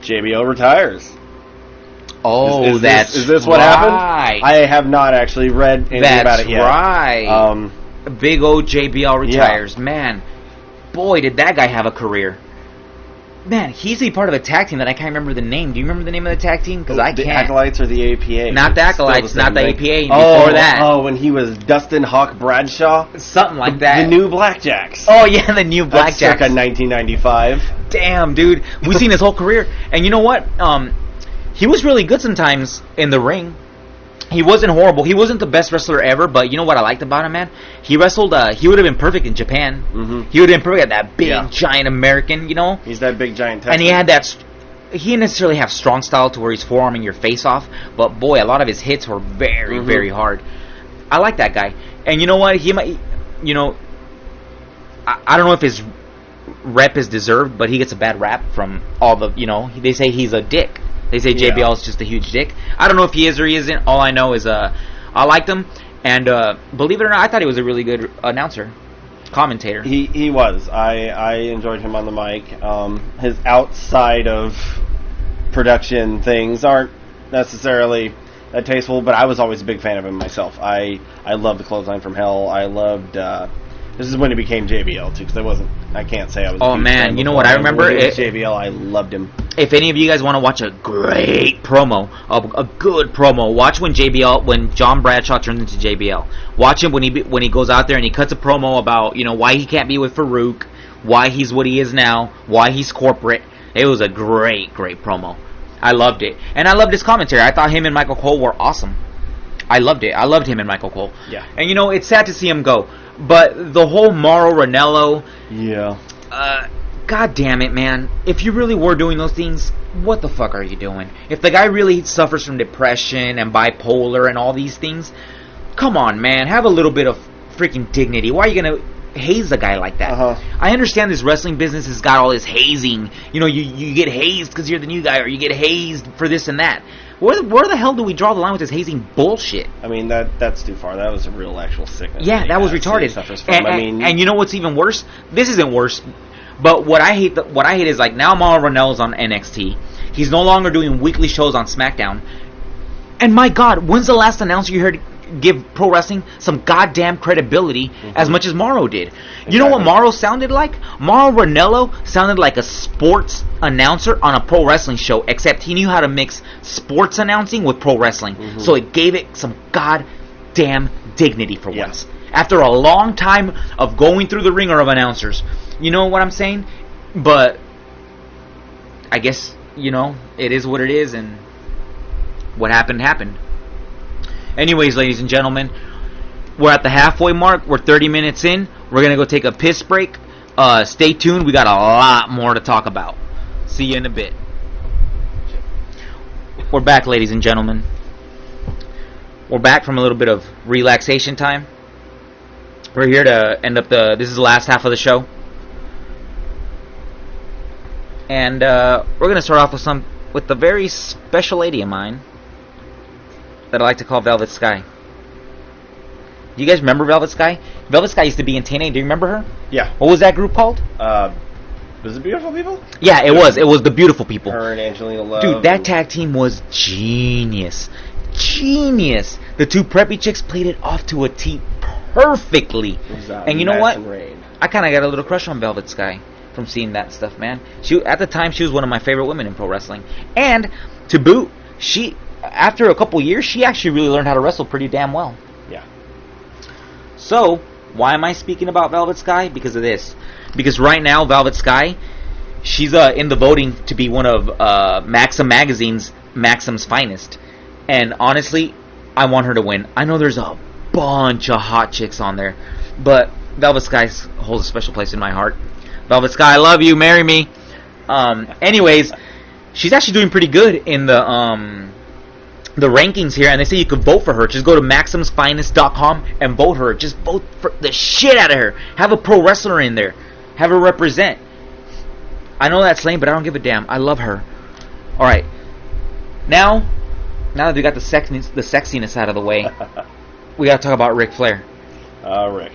S3: JBL retires.
S2: Oh,
S3: is this what happened? I have not actually read anything about it yet.
S2: That's right. Big old JBL retires. Yeah. Man, boy, did that guy have a career. Man, he's a part of a tag team that I can't remember the name. Do you remember the name of the tag team? Because I can't.
S3: The Acolytes or the APA?
S2: Not the Acolytes, not the APA. Before that.
S3: Oh, when he was Dustin Hawk Bradshaw?
S2: Something like that.
S3: The New Blackjacks.
S2: Oh, yeah, the New Blackjacks.
S3: That's circa 1995.
S2: Damn, dude. We've seen his whole career. And you know what? He was really good sometimes in the ring. He wasn't horrible. He wasn't the best wrestler ever, but you know what I liked about him, man? He wrestled, he would have been perfect in Japan. Mm-hmm. He would have been perfect at that big, giant American,
S3: He's that big, giant Texan.
S2: And he had that, he didn't necessarily have strong style to where he's forearming your face off, but boy, a lot of his hits were very, very hard. I like that guy. And you know what? He might, I don't know if his rep is deserved, but he gets a bad rap from all the, they say he's a dick. They say JBL is just a huge dick. I don't know if he is or he isn't. All I know is I liked him, and believe it or not, I thought he was a really good announcer, commentator.
S3: He was. I enjoyed him on the mic. His outside of production things aren't necessarily that tasteful, but I was always a big fan of him myself. I loved the Clothesline from Hell. I loved This is when he became JBL too, because I can't say I was.
S2: Oh man, you know what I remember?
S3: JBL, I loved him.
S2: If any of you guys want to watch a great promo, a good promo, watch when John Bradshaw turns into JBL. Watch him when he goes out there and he cuts a promo about why he can't be with Farouk, why he's what he is now, why he's corporate. It was a great promo. I loved it, and I loved his commentary. I thought him and Michael Cole were awesome. I loved it. I loved him and Michael Cole.
S3: Yeah.
S2: And it's sad to see him go. But the whole Mauro Ranallo,
S3: yeah.
S2: God damn it, man. If you really were doing those things, what the fuck are you doing? If the guy really suffers from depression and bipolar and all these things, come on, man. Have a little bit of freaking dignity. Why are you going to haze a guy like that? I understand this wrestling business has got all this hazing. You get hazed because you're the new guy, or you get hazed for this and that. Where the hell do we draw the line with this hazing bullshit?
S3: I mean, that's too far. That was a real actual sickness.
S2: Yeah, that was retarded. And you know what's even worse? This isn't worse, but what I hate is like now Mauro Ranallo's on NXT. He's no longer doing weekly shows on SmackDown. And my God, when's the last announcer you heard give pro wrestling some goddamn credibility as much as Mauro did? You know what Mauro sounded like? Mauro Ranallo sounded like a sports announcer on a pro wrestling show, except he knew how to mix sports announcing with pro wrestling. So it gave it some goddamn dignity for once. After a long time of going through the ringer of announcers. You know what I'm saying? But I guess, it is what it is, and what happened happened. Anyways, ladies and gentlemen, we're at the halfway mark. We're 30 minutes in. We're going to go take a piss break. Stay tuned. We got a lot more to talk about. See you in a bit. We're back, ladies and gentlemen. We're back from a little bit of relaxation time. We're here to end up this is the last half of the show. And we're going to start off with a very special lady of mine that I like to call Velvet Sky. Do you guys remember Velvet Sky? Velvet Sky used to be in TNA. Do you remember her?
S3: Yeah.
S2: What was that group called?
S3: Was it Beautiful People?
S2: Yeah, it was. It was the Beautiful People.
S3: Her and Angelina Love.
S2: Dude, that tag team was genius. Genius. The two preppy chicks played it off to a T perfectly. And you know what? I kind of got a little crush on Velvet Sky from seeing that stuff, man. At the time, she was one of my favorite women in pro wrestling. And to boot, after a couple years, she actually really learned how to wrestle pretty damn well.
S3: Yeah.
S2: So, why am I speaking about Velvet Sky? Because of this. Because right now, Velvet Sky, she's in the voting to be one of Maxim Magazine's Maxim's finest. And honestly, I want her to win. I know there's a bunch of hot chicks on there, but Velvet Sky holds a special place in my heart. Velvet Sky, I love you, marry me. Anyways, she's actually doing pretty good in the rankings here, and they say you could vote for her. Just go to MaximsFinest.com and vote her. Just vote for the shit out of her. Have a pro wrestler in there. Have her represent. I know that's lame, but I don't give a damn. I love her. Alright. Now that we got the sexiness out of the way, we gotta talk about Ric Flair.
S3: Rick.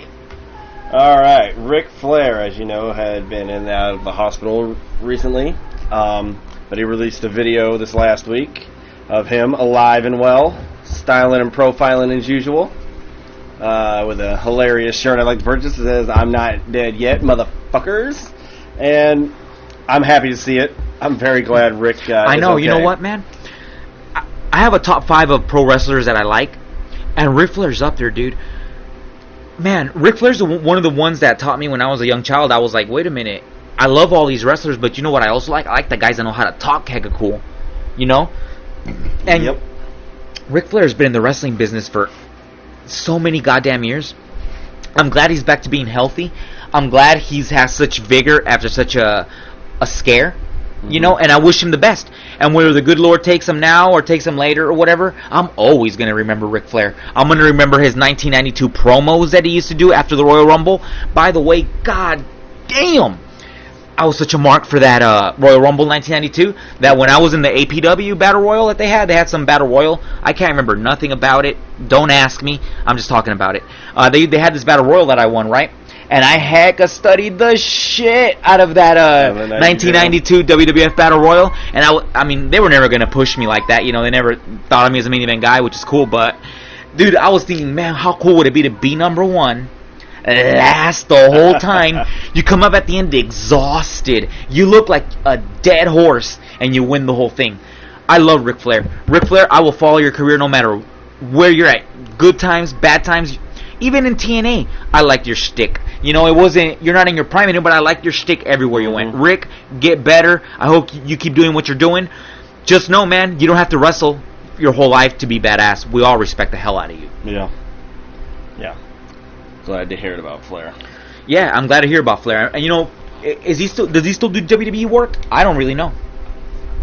S3: Alright, Ric Flair, as you know, had been in and out of the hospital recently. But he released a video this last week of him alive and well, styling and profiling as usual, with a hilarious shirt I'd like to purchase that says, "I'm not dead yet, motherfuckers." And I'm happy to see it. I'm very glad Rick
S2: I know,
S3: okay.
S2: You know what, man? I have a top 5 of pro wrestlers that I like, and Ric Flair's up there, dude. Man, Ric Flair's one of the ones that taught me when I was a young child. I was like, wait a minute, I love all these wrestlers, but you know what I also like? I like the guys that know how to talk hecka cool, you know? And
S3: Yep.
S2: Ric Flair's been in the wrestling business for so many goddamn years. I'm glad he's back to being healthy. I'm glad he's has such vigor after such a scare, you know, and I wish him the best. And whether the good Lord takes him now or takes him later or whatever, I'm always going to remember Ric Flair. I'm going to remember his 1992 promos that he used to do after the Royal Rumble. By the way, god damn, I was such a mark for that Royal Rumble 1992 that when I was in the APW Battle Royal that they had some Battle Royal. I can't remember nothing about it. Don't ask me. I'm just talking about it. They had this Battle Royal that I won, right? And I hecka studied the shit out of that 1992 WWF Battle Royal. And I mean, they were never going to push me like that. You know, they never thought of me as a main event guy, which is cool. But, dude, I was thinking, man, how cool would it be to be number one, last the whole time. You come up at the end exhausted. You look like a dead horse, and you win the whole thing. I love Ric Flair. Ric Flair, I will follow your career no matter where you're at. Good times, bad times. Even in TNA, I liked your shtick. You know, you're not in your prime anymore, but I liked your shtick everywhere you went. Rick, get better. I hope you keep doing what you're doing. Just know, man, you don't have to wrestle your whole life to be badass. We all respect the hell out of you.
S3: Yeah. Yeah. Glad to hear it about Flair.
S2: Yeah, I'm glad to hear about Flair. And you know, does he still do WWE work? I don't really know.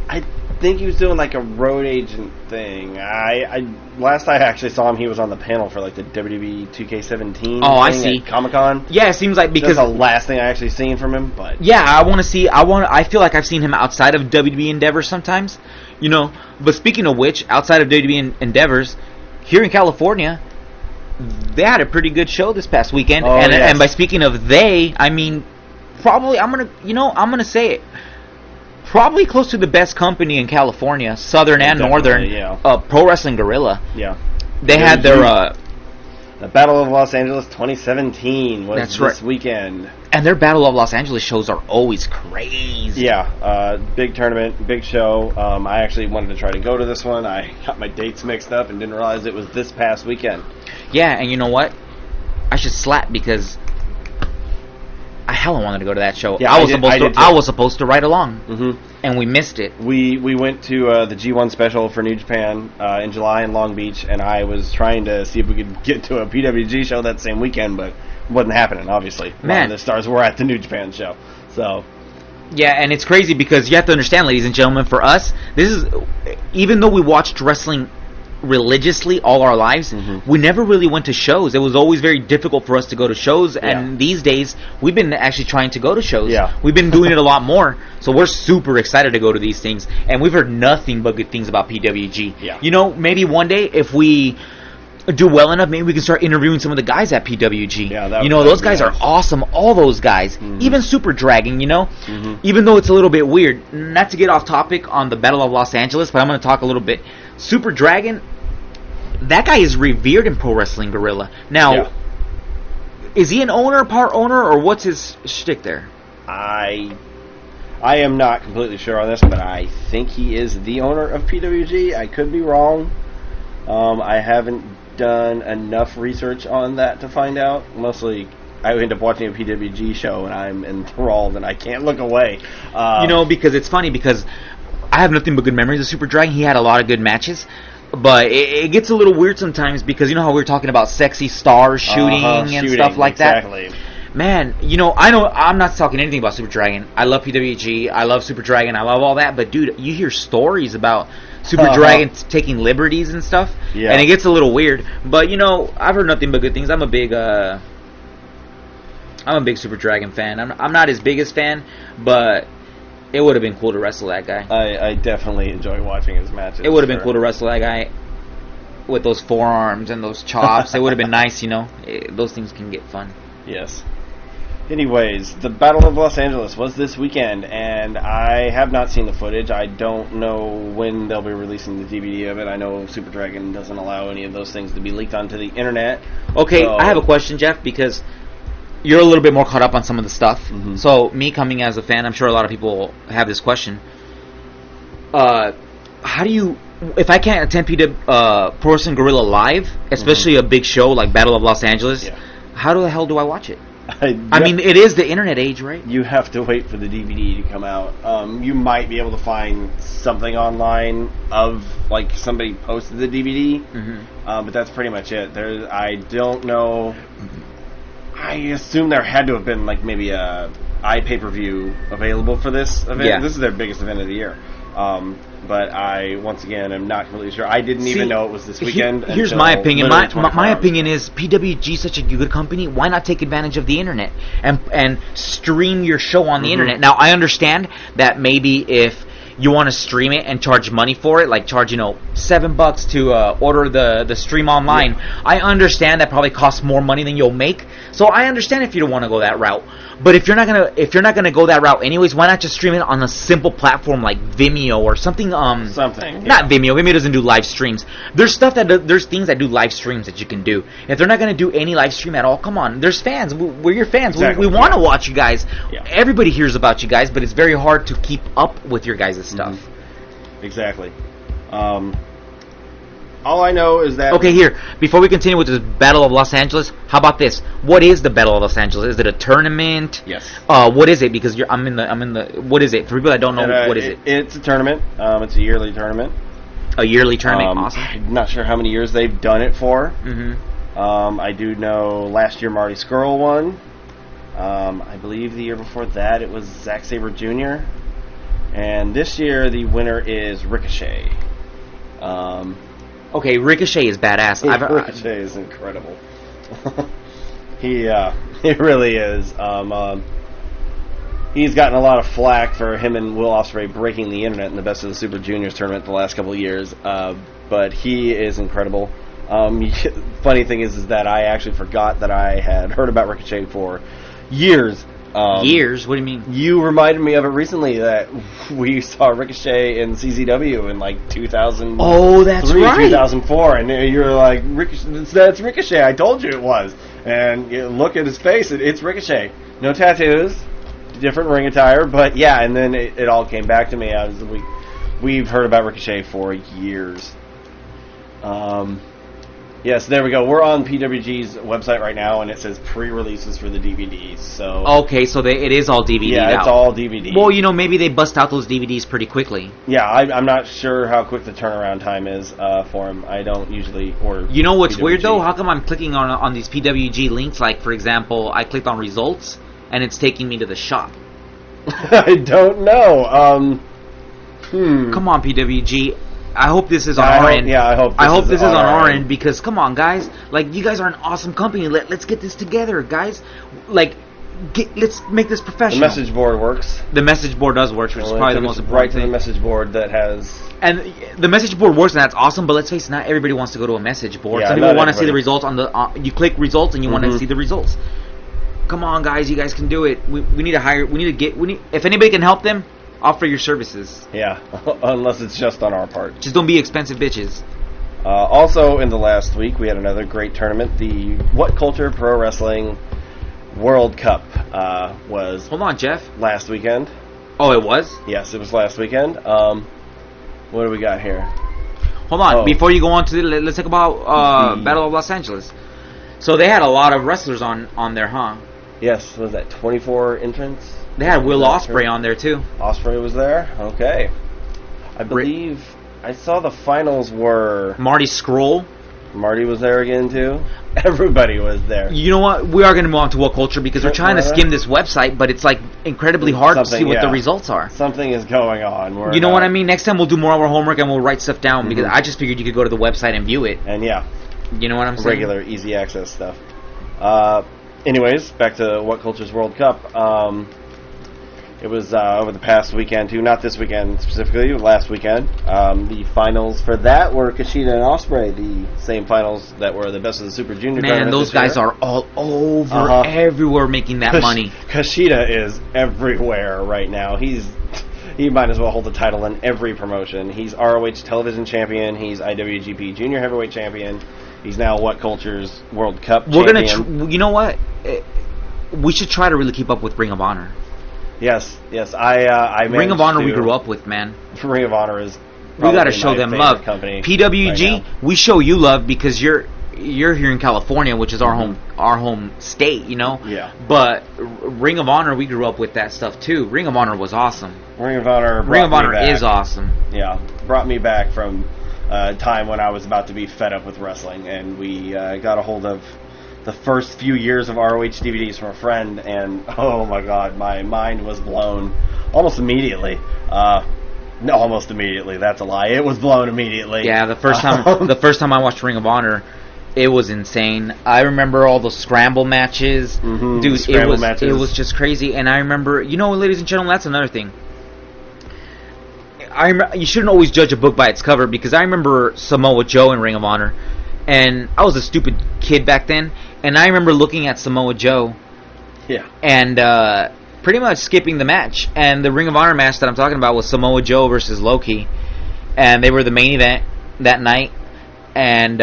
S3: I think he was doing like a road agent thing. Last I actually saw him, he was on the panel for like the WWE 2K17.
S2: Oh, I see.
S3: Comic-Con.
S2: Yeah, it seems like because
S3: that's the last thing I actually seen from him. But
S2: yeah, I feel like I've seen him outside of WWE endeavors sometimes. You know, but speaking of which, outside of WWE endeavors, here in California, they had a pretty good show this past weekend.
S3: Oh, yes.
S2: And by speaking of they, I mean probably I'm gonna say it. Probably close to the best company in California, Southern and Northern.
S3: Yeah.
S2: Pro Wrestling Gorilla.
S3: Yeah.
S2: They had their
S3: the Battle of Los Angeles 2017 was this weekend.
S2: And their Battle of Los Angeles shows are always crazy.
S3: Yeah, big tournament, big show. I actually wanted to try to go to this one. I got my dates mixed up and didn't realize it was this past weekend.
S2: Yeah, and you know what? I should slap because I hella wanted to go to that show.
S3: Yeah,
S2: I was supposed to ride along,
S3: mm-hmm.
S2: and we missed it.
S3: We went to the G1 special for New Japan in July in Long Beach, and I was trying to see if we could get to a PWG show that same weekend, but it wasn't happening, obviously.
S2: Man.
S3: The stars were at the New Japan show. So
S2: yeah, and it's crazy because you have to understand, ladies and gentlemen, for us, this is, even though we watched wrestling religiously all our lives,
S3: mm-hmm.
S2: we never really went to shows. It was always very difficult for us to go to shows,
S3: yeah.
S2: and these days we've been actually trying to go to shows.
S3: Yeah.
S2: We've been doing it a lot more, so we're super excited to go to these things, and we've heard nothing but good things about PWG.
S3: Yeah.
S2: You know, maybe one day if we do well enough, maybe we can start interviewing some of the guys at PWG.
S3: Yeah,
S2: you know, those guys are awesome. All those guys,
S3: mm-hmm.
S2: even Super Dragon. You know,
S3: mm-hmm.
S2: even though it's a little bit weird. Not to get off topic on the Battle of Los Angeles, but I'm going to talk a little bit. Super Dragon, that guy is revered in Pro Wrestling Gorilla. Now,
S3: yeah.
S2: Is he an owner, part owner, or what's his shtick there?
S3: I am not completely sure on this, but I think he is the owner of PWG. I could be wrong. I haven't done enough research on that to find out. Mostly, I end up watching a PWG show and I'm enthralled and I can't look away.
S2: You know, because it's funny because I have nothing but good memories of Super Dragon. He had a lot of good matches. But it gets a little weird sometimes because you know how we were talking about sexy stars shooting and stuff like
S3: exactly.
S2: that? Man, you know I'm not talking anything about Super Dragon. I love PWG. I love Super Dragon. I love all that. But, dude, you hear stories about Super Dragon taking liberties and stuff.
S3: Yeah.
S2: And it gets a little weird. But, you know, I've heard nothing but good things. I'm a big Super Dragon fan. I'm not his biggest fan, but it would have been cool to wrestle that guy.
S3: I definitely enjoy watching his matches.
S2: It would have been cool to wrestle that guy with those forearms and those chops. It would have been nice, you know. Those things can get fun.
S3: Yes. Anyways, the Battle of Los Angeles was this weekend, and I have not seen the footage. I don't know when they'll be releasing the DVD of it. I know Super Dragon doesn't allow any of those things to be leaked onto the internet.
S2: Okay,
S3: so.
S2: I have a question, Jeff, because you're a little bit more caught up on some of the stuff.
S3: Mm-hmm.
S2: So, me coming as a fan, I'm sure a lot of people have this question. How do you... If I can't attend Pro Wrestling Gorilla live, especially a big show like Battle of Los Angeles, how the hell do I watch it? I mean, it is the internet age, right?
S3: You have to wait for the DVD to come out. You might be able to find something online of, like, somebody posted the DVD, but that's pretty much it. I don't know. I assume there had to have been, like, maybe a pay-per-view available for this event.
S2: Yeah.
S3: This is their biggest event of the year. But I, once again, am not completely sure. I didn't even know it was this weekend.
S2: Here's my opinion. My opinion is PWG is such a good company. Why not take advantage of the internet and stream your show on the internet? Now, I understand that maybe if you want to stream it and charge money for it, like charge, $7 to order the stream online. Yeah. I understand that probably costs more money than you'll make. So I understand if you don't want to go that route. But if you're not gonna go that route anyways, why not just stream it on a simple platform like Vimeo or something?
S3: Something.
S2: Not Vimeo. Vimeo doesn't do live streams. There's there's things that do live streams that you can do. If they're not gonna do any live stream at all, come on. There's fans. We're your fans.
S3: Exactly.
S2: We want to watch you guys.
S3: Yeah.
S2: Everybody hears about you guys, but it's very hard to keep up with your guys' stuff.
S3: Exactly. All I know is that...
S2: Okay, here, before we continue with the Battle of Los Angeles, how about this? What is the Battle of Los Angeles? Is it a tournament?
S3: Yes.
S2: What is it? Because I'm in the. What is it? For people that don't know, what is it?
S3: It's a tournament. It's a yearly tournament.
S2: A yearly tournament. Awesome.
S3: I'm not sure how many years they've done it for.
S2: Mm-hmm.
S3: I do know last year Marty Scurll won. I believe the year before that it was Zack Sabre Jr. And this year the winner is Ricochet.
S2: Okay, Ricochet is badass.
S3: Ricochet is incredible. He really is. He's gotten a lot of flack for him and Will Ospreay breaking the internet in the Best of the Super Juniors tournament the last couple of years. But he is incredible. Funny thing is that I actually forgot that I had heard about Ricochet for years.
S2: Years? What do you mean? You
S3: reminded me of it recently that we saw Ricochet in CZW in like 2000.
S2: Oh, that's right.
S3: 2004, and you were like, "That's Ricochet." I told you it was. And you look at his face; it's Ricochet. No tattoos, different ring attire, but yeah. And then it all came back to me. We've heard about Ricochet for years. Yes, there we go. We're on PWG's website right now, and it says pre-releases for the DVDs. So
S2: okay, so it is all DVD.
S3: Yeah, it's all DVD.
S2: Well, maybe they bust out those DVDs pretty quickly.
S3: Yeah, I'm not sure how quick the turnaround time is for them. I don't usually order.
S2: You know what's
S3: PWG.
S2: weird though? How come I'm clicking on these PWG links? Like, for example, I clicked on results, and it's taking me to the shop.
S3: I don't know.
S2: Come on, PWG. I hope this is on our end.
S3: Yeah, I hope
S2: this is on our end because come on, guys. Like, you guys are an awesome company. Let's get this together, guys. Like, let's make this professional.
S3: The message board works.
S2: The message board does work, which is probably the most important
S3: right to
S2: thing.
S3: the message board that has...
S2: And the message board works, and that's awesome, but let's face it, not everybody wants to go to a message board.
S3: Yeah,
S2: some people want to see the results on the... you click results, and you want to see the results. Come on, guys. You guys can do it. We need to hire... if anybody can help them, offer your services.
S3: Yeah, unless it's just on our part.
S2: Just don't be expensive bitches.
S3: Also, in the last week, we had another great tournament. The What Culture Pro Wrestling World Cup was...
S2: Hold on, Jeff.
S3: Last weekend.
S2: Oh, it was?
S3: Yes, it was last weekend. What do we got here?
S2: Hold on. Before you go on to let's talk about Battle of Los Angeles. So they had a lot of wrestlers on there, huh?
S3: Yes, was that 24 entrants?
S2: They had Will Ospreay on there, too.
S3: Ospreay was there? Okay. I believe I saw the finals were...
S2: Marty Scurll.
S3: Marty was there again, too. Everybody was there.
S2: You know what? We are going to move on to What Culture because we're trying to skim this website, but it's like incredibly hard to see what the results are.
S3: Something is going on.
S2: You know what I mean? Next time we'll do more of our homework and we'll write stuff down because I just figured you could go to the website and view it.
S3: And yeah.
S2: You know what I'm saying?
S3: Regular, easy access stuff. Anyways, back to What Culture's World Cup. It was over the past weekend, too. Not this weekend specifically, last weekend. The finals for that were Kushida and Ospreay, the same finals that were the Best of the Super Junior tournament.
S2: Man, those guys are all over everywhere making that money.
S3: Kushida is everywhere right now. He might as well hold the title in every promotion. He's ROH Television Champion. He's IWGP Junior Heavyweight Champion. He's now What Culture's World Cup champion.
S2: You know what? We should try to really keep up with Ring of Honor.
S3: Yes. I
S2: Ring of Honor we grew up with, man.
S3: Ring of Honor is
S2: we got to show them love. PWG,
S3: right
S2: we show you love because you're here in California, which is our home state, you know.
S3: Yeah.
S2: But Ring of Honor, we grew up with that stuff too. Ring of Honor was awesome.
S3: Ring of Honor
S2: is awesome.
S3: Yeah, brought me back from a time when I was about to be fed up with wrestling, and we got a hold of the first few years of ROH DVDs from a friend, and oh my god, my mind was blown almost immediately. No, almost immediately. That's a lie. It was blown immediately.
S2: Yeah, the first time I watched Ring of Honor, it was insane. I remember all the scramble matches. Dude, it was just crazy. And I remember, ladies and gentlemen, that's another thing. You shouldn't always judge a book by its cover, because I remember Samoa Joe in Ring of Honor, and I was a stupid kid back then, and I remember looking at Samoa Joe,
S3: Yeah.
S2: And pretty much skipping the match. And the Ring of Honor match that I'm talking about was Samoa Joe versus Loki. And they were the main event that night. And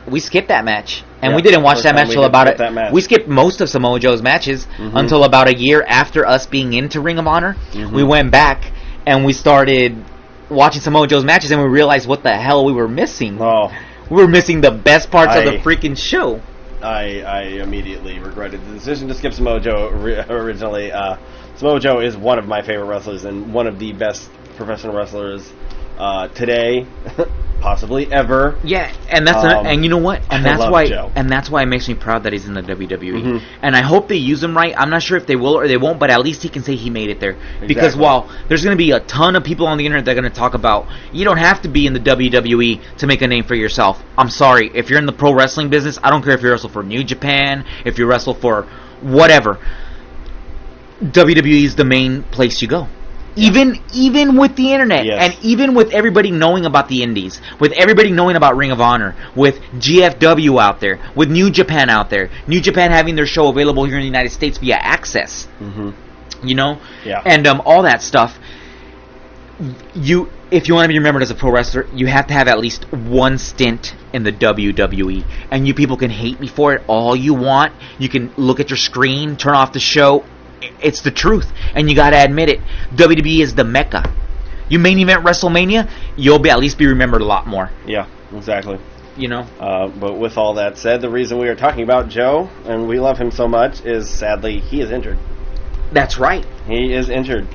S2: we skipped that match. And we didn't watch that match till about it. We skipped most of Samoa Joe's matches until about a year after us being into Ring of Honor. We went back and we started watching Samoa Joe's matches, and we realized what the hell we were missing.
S3: Oh,
S2: we were missing the best parts of the freaking show.
S3: I immediately regretted the decision to skip Samoa Joe originally. Samoa Joe is one of my favorite wrestlers and one of the best professional wrestlers today, possibly ever.
S2: Yeah, and that's and you know what? And
S3: I
S2: that's
S3: love
S2: why
S3: Joe.
S2: And that's why it makes me proud that he's in the WWE. And I hope they use him right. I'm not sure if they will or they won't, but at least he can say he made it there.
S3: Exactly.
S2: Because while there's going to be a ton of people on the internet that are going to talk about, you don't have to be in the WWE to make a name for yourself. I'm sorry, if you're in the pro wrestling business, I don't care if you wrestle for New Japan, if you wrestle for whatever, WWE is the main place you go. Even with the internet, and even with everybody knowing about the Indies, with everybody knowing about Ring of Honor, with GFW out there, with New Japan out there, New Japan having their show available here in the United States via Access, you know, and all that stuff. If you want to be remembered as a pro wrestler, you have to have at least one stint in the WWE. And you people can hate me for it all you want. You can look at your screen, turn off the show. It's the truth, and you gotta admit it. WWE is the mecca. You main event WrestleMania, you'll at least be remembered a lot more.
S3: Yeah, exactly.
S2: You know.
S3: But with all that said, the reason we are talking about Joe and we love him so much is sadly he is injured.
S2: That's right.
S3: He is injured.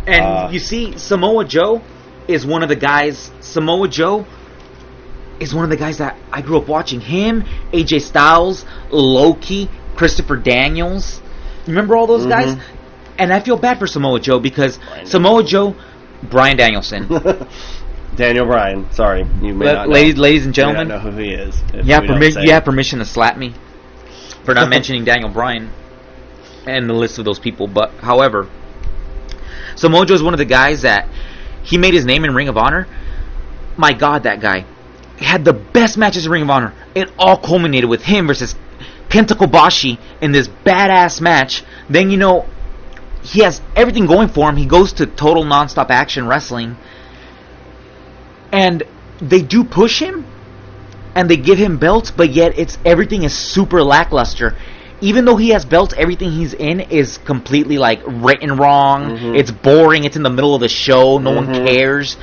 S2: And you see, Samoa Joe is one of the guys. Samoa Joe is one of the guys that I grew up watching. Him, AJ Styles, Loki, Christopher Daniels. Remember all those guys? And I feel bad for Samoa Joe because Bryan Danielson.
S3: Daniel Bryan. Sorry, you may not know.
S2: Ladies and gentlemen,
S3: you may not know who he is.
S2: You have permission to slap me for not mentioning Daniel Bryan and the list of those people. But however, Samoa Joe is one of the guys that he made his name in Ring of Honor. My God, that guy had the best matches in Ring of Honor. It all culminated with him versus Kenta Kobashi in this badass match. Then, you know, he has everything going for him. He goes to Total Nonstop Action Wrestling, and they do push him and they give him belts, but yet everything is super lackluster. Even though he has belts, everything he's in is completely like written wrong. It's boring. It's in the middle of the show. No one cares.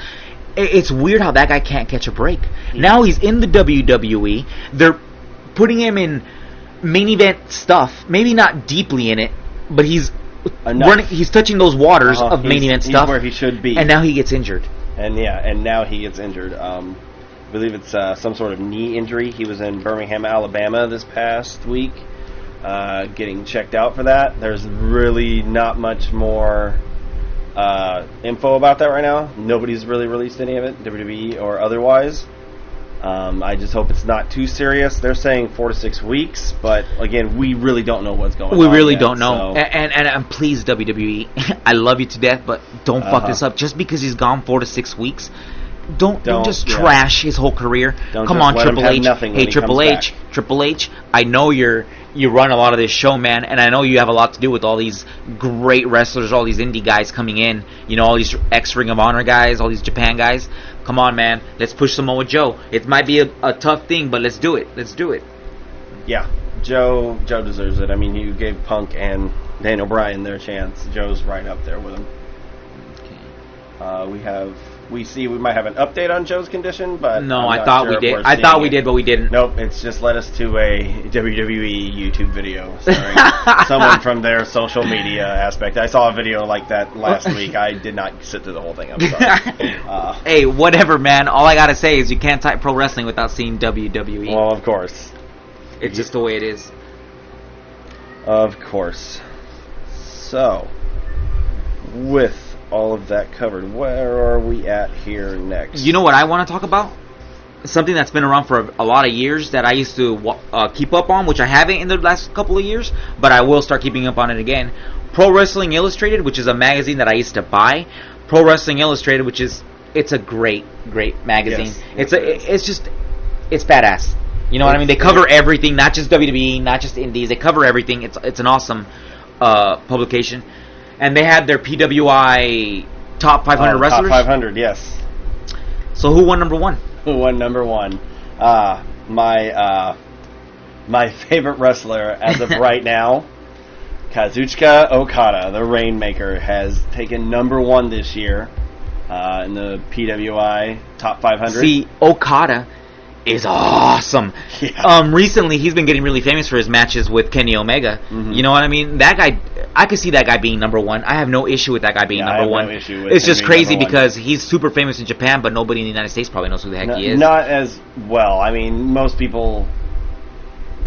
S2: It's weird how that guy can't catch a break. Now he's in the WWE. They're putting him in main event stuff, maybe not deeply in it, but he's touching those waters of main event stuff.
S3: He's where he should be.
S2: And now he gets injured.
S3: I believe it's some sort of knee injury. He was in Birmingham, Alabama this past week, getting checked out for that. There's really not much more info about that right now. Nobody's really released any of it, WWE or otherwise. I just hope it's not too serious. They're saying 4 to 6 weeks, but again, we really don't know what's going on.
S2: We really don't know. So. And please, WWE, I love you to death, but don't fuck this up. Just because he's gone 4 to 6 weeks, don't just trash his whole career. Come on, Triple H. Hey, Triple H, I know you run a lot of this show, man, and I know you have a lot to do with all these great wrestlers, all these indie guys coming in, you know, all these ex-Ring of Honor guys, all these Japan guys. Come on, man, let's push Samoa Joe. It might be a tough thing, but let's do it.
S3: Yeah, Joe deserves it. I mean, you gave Punk and Daniel Bryan their chance. Joe's right up there with him. Okay. We might have an update on Joe's condition, but
S2: no, I thought we did. I thought we did, but we didn't.
S3: Nope, it's just led us to a WWE YouTube video starring someone from their social media aspect. I saw a video like that last week. I did not sit through the whole thing. I'm sorry.
S2: Hey, whatever, man. All I gotta say is you can't type pro wrestling without seeing WWE.
S3: Well, of course.
S2: It's just the way it is.
S3: Of course. So, with all of that covered, where are we at here next?
S2: You know what I want to talk about? Something that's been around for a lot of years that I used to keep up on, which I haven't in the last couple of years, but I will start keeping up on it again. Pro Wrestling Illustrated, which is a magazine that I used to buy. Pro Wrestling Illustrated, it's a great magazine. Yes, it's badass. You know what I mean? They cover everything, not just WWE, not just Indies. They cover everything. It's an awesome publication, and they had their PWI top 500 wrestlers.
S3: Top 500, yes.
S2: So who won number 1?
S3: Who won number 1? My favorite wrestler as of right now, Kazuchika Okada, the Rainmaker, has taken number 1 this year in the PWI top 500.
S2: See, Okada is awesome.
S3: Yeah.
S2: Recently, he's been getting really famous for his matches with Kenny Omega.
S3: Mm-hmm.
S2: You know what I mean? That guy, I could see that guy being number 1. I have no issue with that guy being number 1.
S3: No issue with
S2: it's
S3: him
S2: just
S3: being
S2: crazy
S3: number 1.
S2: because he's super famous in Japan, but nobody in the United States probably knows who the heck he is.
S3: Not as well. I mean, most people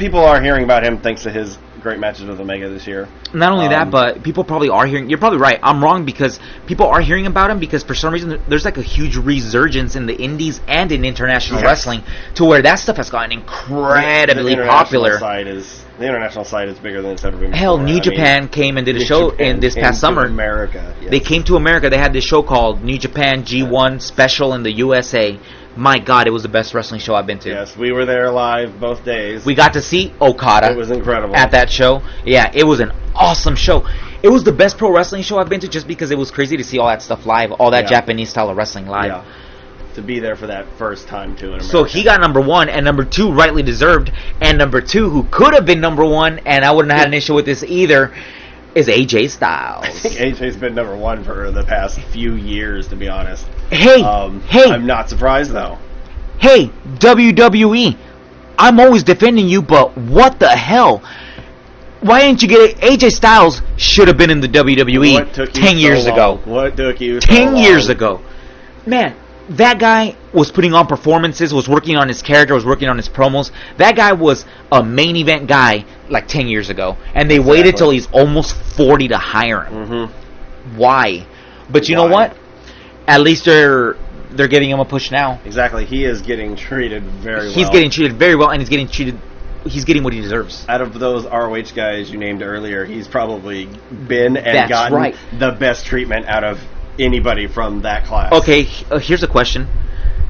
S3: are hearing about him thanks to his great matches with Omega this year.
S2: Not only that, but people probably are hearing. You're probably right. I'm wrong because people are hearing about him because for some reason there's like a huge resurgence in the indies and in international wrestling to where that stuff has gotten incredibly popular.
S3: The international side is bigger than it's ever been before.
S2: Hell, New Japan came and did a show in this past summer.
S3: America. Yes.
S2: They came to America. They had this show called New Japan G1 Special in the USA. My God, it was the best wrestling show I've been to.
S3: Yes, we were there live both days.
S2: We got to see Okada.
S3: It was incredible. At
S2: that show. Yeah, it was an awesome show. It was the best pro wrestling show I've been to just because it was crazy to see all that stuff live, all that Japanese style of wrestling live.
S3: Yeah. To be there for that first time, too, in America.
S2: So he got number 1, and number 2, rightly deserved, and number 2, who could have been number 1, and I wouldn't have had an issue with this either, is AJ Styles.
S3: I think AJ's been number 1 for the past few years, to be honest.
S2: Hey,
S3: I'm not surprised, though.
S2: Hey, WWE, I'm always defending you, but what the hell? Why didn't you get it? AJ Styles should have been in the WWE 10 years ago.
S3: What took you so
S2: 10
S3: long?
S2: years ago. Man, that guy was putting on performances, was working on his character, was working on his promos. That guy was a main event guy like 10 years ago. And they waited till he's almost 40 to hire him.
S3: Mm-hmm.
S2: Why? But you know what? At least they're giving him a push now.
S3: Exactly. He is getting treated very well.
S2: He's getting treated very well, and he's getting what he deserves.
S3: Out of those ROH guys you named earlier, he's probably been and gotten the best treatment out of anybody from that class.
S2: Okay, here's a question.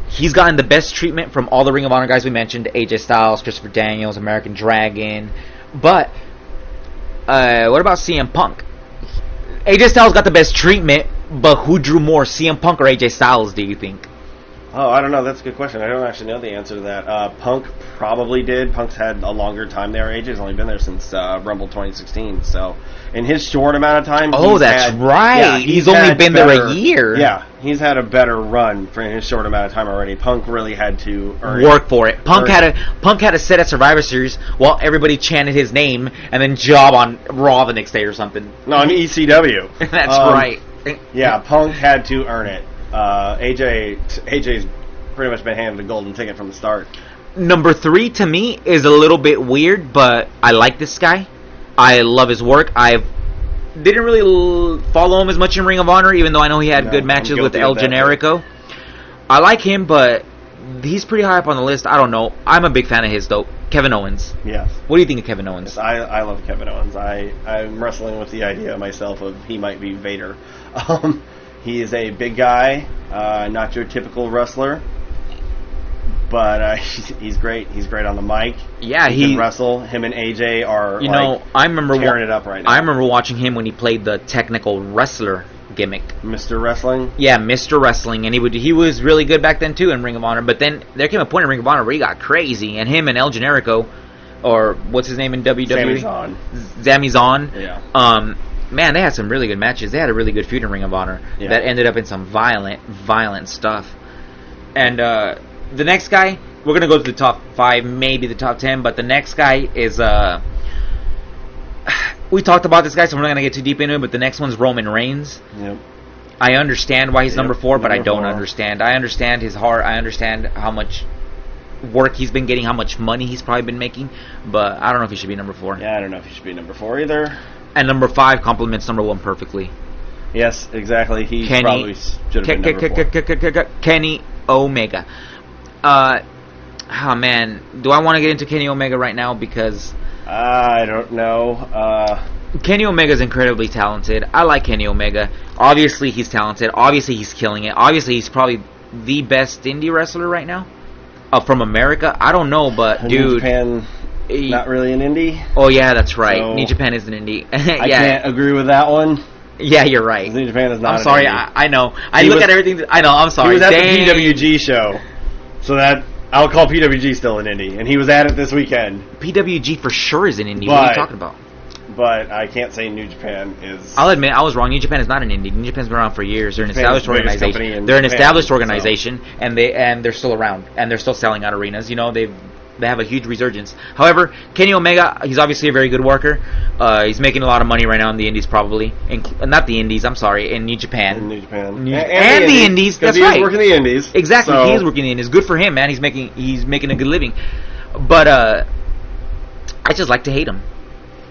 S2: He's gotten the best treatment from all the Ring of Honor guys we mentioned, AJ Styles, Christopher Daniels, American Dragon. But what about CM Punk? AJ Styles got the best treatment, but who drew more, CM Punk or AJ Styles, do you think?
S3: Oh, I don't know. That's a good question. I don't actually know the answer to that. Punk probably did. Punk's had a longer time there. AJ's only been there since Rumble 2016. So, in his short amount of time...
S2: He's only been there a year.
S3: Yeah, he's had a better run for his short amount of time already. Punk really had to
S2: work for it. Punk had a set at Survivor Series while everybody chanted his name and then job on Raw the next day or something.
S3: No, on ECW.
S2: That's right.
S3: Yeah, Punk had to earn it. AJ's pretty much been handed a golden ticket from the start.
S2: Number 3 to me is a little bit weird, but I like this guy. I love his work. I didn't really follow him as much in Ring of Honor, even though I know he had good matches with El Generico. I like him, but he's pretty high up on the list. I don't know. I'm a big fan of his, though. Kevin Owens.
S3: Yes.
S2: What do you think of Kevin Owens?
S3: Yes, I love Kevin Owens. I'm wrestling with the idea myself of he might be Vader. He is a big guy, not your typical wrestler, but he's great. He's great on the mic.
S2: Yeah,
S3: he can wrestle. Him and AJ are
S2: I remember
S3: tearing it up right now.
S2: I remember watching him when he played the technical wrestler gimmick,
S3: Mr. Wrestling.
S2: Yeah, Mr. Wrestling, and he was really good back then too in Ring of Honor. But then there came a point in Ring of Honor where he got crazy, and him and El Generico, or what's his name in WWE, Sami Zayn.
S3: Yeah.
S2: Man, they had some really good matches. They had a really good feud in Ring of Honor that ended up in some violent stuff. And the next guy, we're going to go to the top 5, maybe the top 10, but the next guy is... we talked about this guy, so we're not going to get too deep into it, but the next one's Roman Reigns.
S3: Yep.
S2: I understand why he's number 4, but I don't understand. I understand his heart. I understand how much work he's been getting, how much money he's probably been making, but I don't know if he should be number 4.
S3: Yeah, I don't know if he should be number 4 either.
S2: And number 5 complements number 1 perfectly.
S3: Yes, exactly. He probably should have been number 4.
S2: Kenny Omega. Oh man, do I want to get into Kenny Omega right now? Because
S3: I don't know.
S2: Kenny Omega is incredibly talented. I like Kenny Omega. Obviously, he's talented. Obviously, he's killing it. Obviously, he's probably the best indie wrestler right now from America. I don't know, but dude,
S3: Japan, not really an indie.
S2: Oh yeah, that's right.
S3: So,
S2: New Japan is an indie.
S3: I
S2: Yeah.
S3: can't agree with that one.
S2: Yeah, you're right.
S3: New Japan is not.
S2: I'm sorry.
S3: An indie.
S2: I know. I
S3: He
S2: look
S3: was-
S2: at everything. I know. I'm sorry.
S3: He was at
S2: Dang.
S3: the PWG show, so that I'll call PWG still an indie, and he was at it this weekend.
S2: PWG for sure is an indie. What are you
S3: But-
S2: talking about?
S3: But I can't say New Japan is.
S2: I'll admit I was wrong. New Japan is not an indie. New Japan's been around for years. They're an
S3: Japan is
S2: established
S3: the biggest
S2: organization.
S3: company in
S2: They're an
S3: Japan,
S2: established
S3: so-
S2: organization, and they're still around, and they're still selling out arenas. You know, they have a huge resurgence. However, Kenny Omega, he's obviously a very good worker. He's making a lot of money right now in the Indies, probably. Not the Indies. I'm sorry, in New Japan.
S3: in New Japan
S2: And the Indies,
S3: 'cause
S2: that's
S3: he was
S2: right.
S3: working the Indies.
S2: Exactly,
S3: so-
S2: he is working the Indies. Good for him, man. He's making a good living. But I just like to hate him.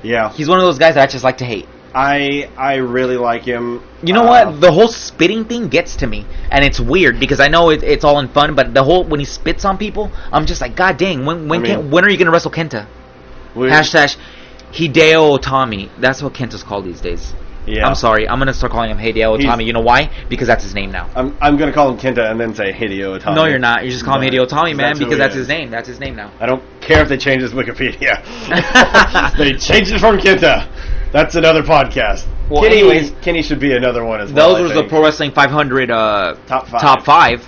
S3: Yeah,
S2: He's one of those guys that I just like to hate.
S3: I really like him.
S2: You know what? The whole spitting thing gets to me, and it's weird because I know it's all in fun, but the whole when he spits on people, I'm just like, God dang! When are you gonna wrestle Kenta? Hashtag Hideo Otami. That's what Kenta's called these days.
S3: Yeah.
S2: I'm sorry. I'm gonna start calling him Hideo Otami. You know why? Because that's his name now.
S3: I'm gonna call him Kenta and then say Hideo Itami.
S2: No, you're not. You're just calling him
S3: But
S2: Hideo Otami, man,
S3: who
S2: because
S3: he
S2: that's
S3: is.
S2: his name. That's his name now.
S3: I don't care if they change his Wikipedia. They changed it from Kenta. That's another podcast.
S2: Well,
S3: Kenny,
S2: anyways,
S3: Kenny should be another one as well.
S2: Those were the Pro Wrestling 500
S3: Top five.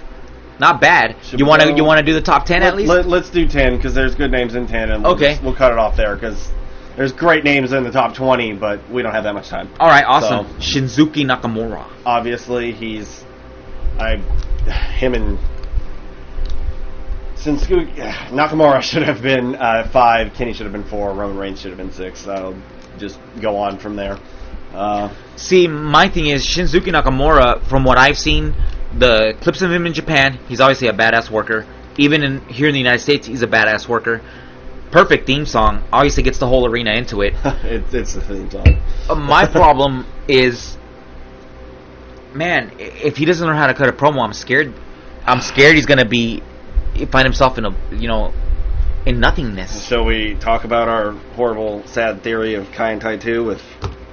S2: Not bad.
S3: Should
S2: You
S3: we
S2: want to
S3: go-
S2: do the top 10 at least?
S3: Let's do 10 because there's good names in 10, and
S2: Okay.
S3: we'll cut it off there because there's great names in the top 20, but we don't have that much time.
S2: All right, awesome.
S3: So-
S2: Shinsuke Nakamura.
S3: Obviously, him and Shinsuke Nakamura should have been 5, Kenny should have been 4, Roman Reigns should have been 6. I'll just go on from there.
S2: See, my thing is Shinsuke Nakamura. From what I've seen, the clips of him in Japan, he's obviously a badass worker. Even here in the United States, he's a badass worker. Perfect theme song. Obviously, gets the whole arena into it.
S3: It's the theme song.
S2: My problem is, man, if he doesn't learn how to cut a promo, I'm scared. I'm scared he's gonna find himself in in nothingness.
S3: Shall we talk about our horrible, sad theory of Kai and Tai 2 with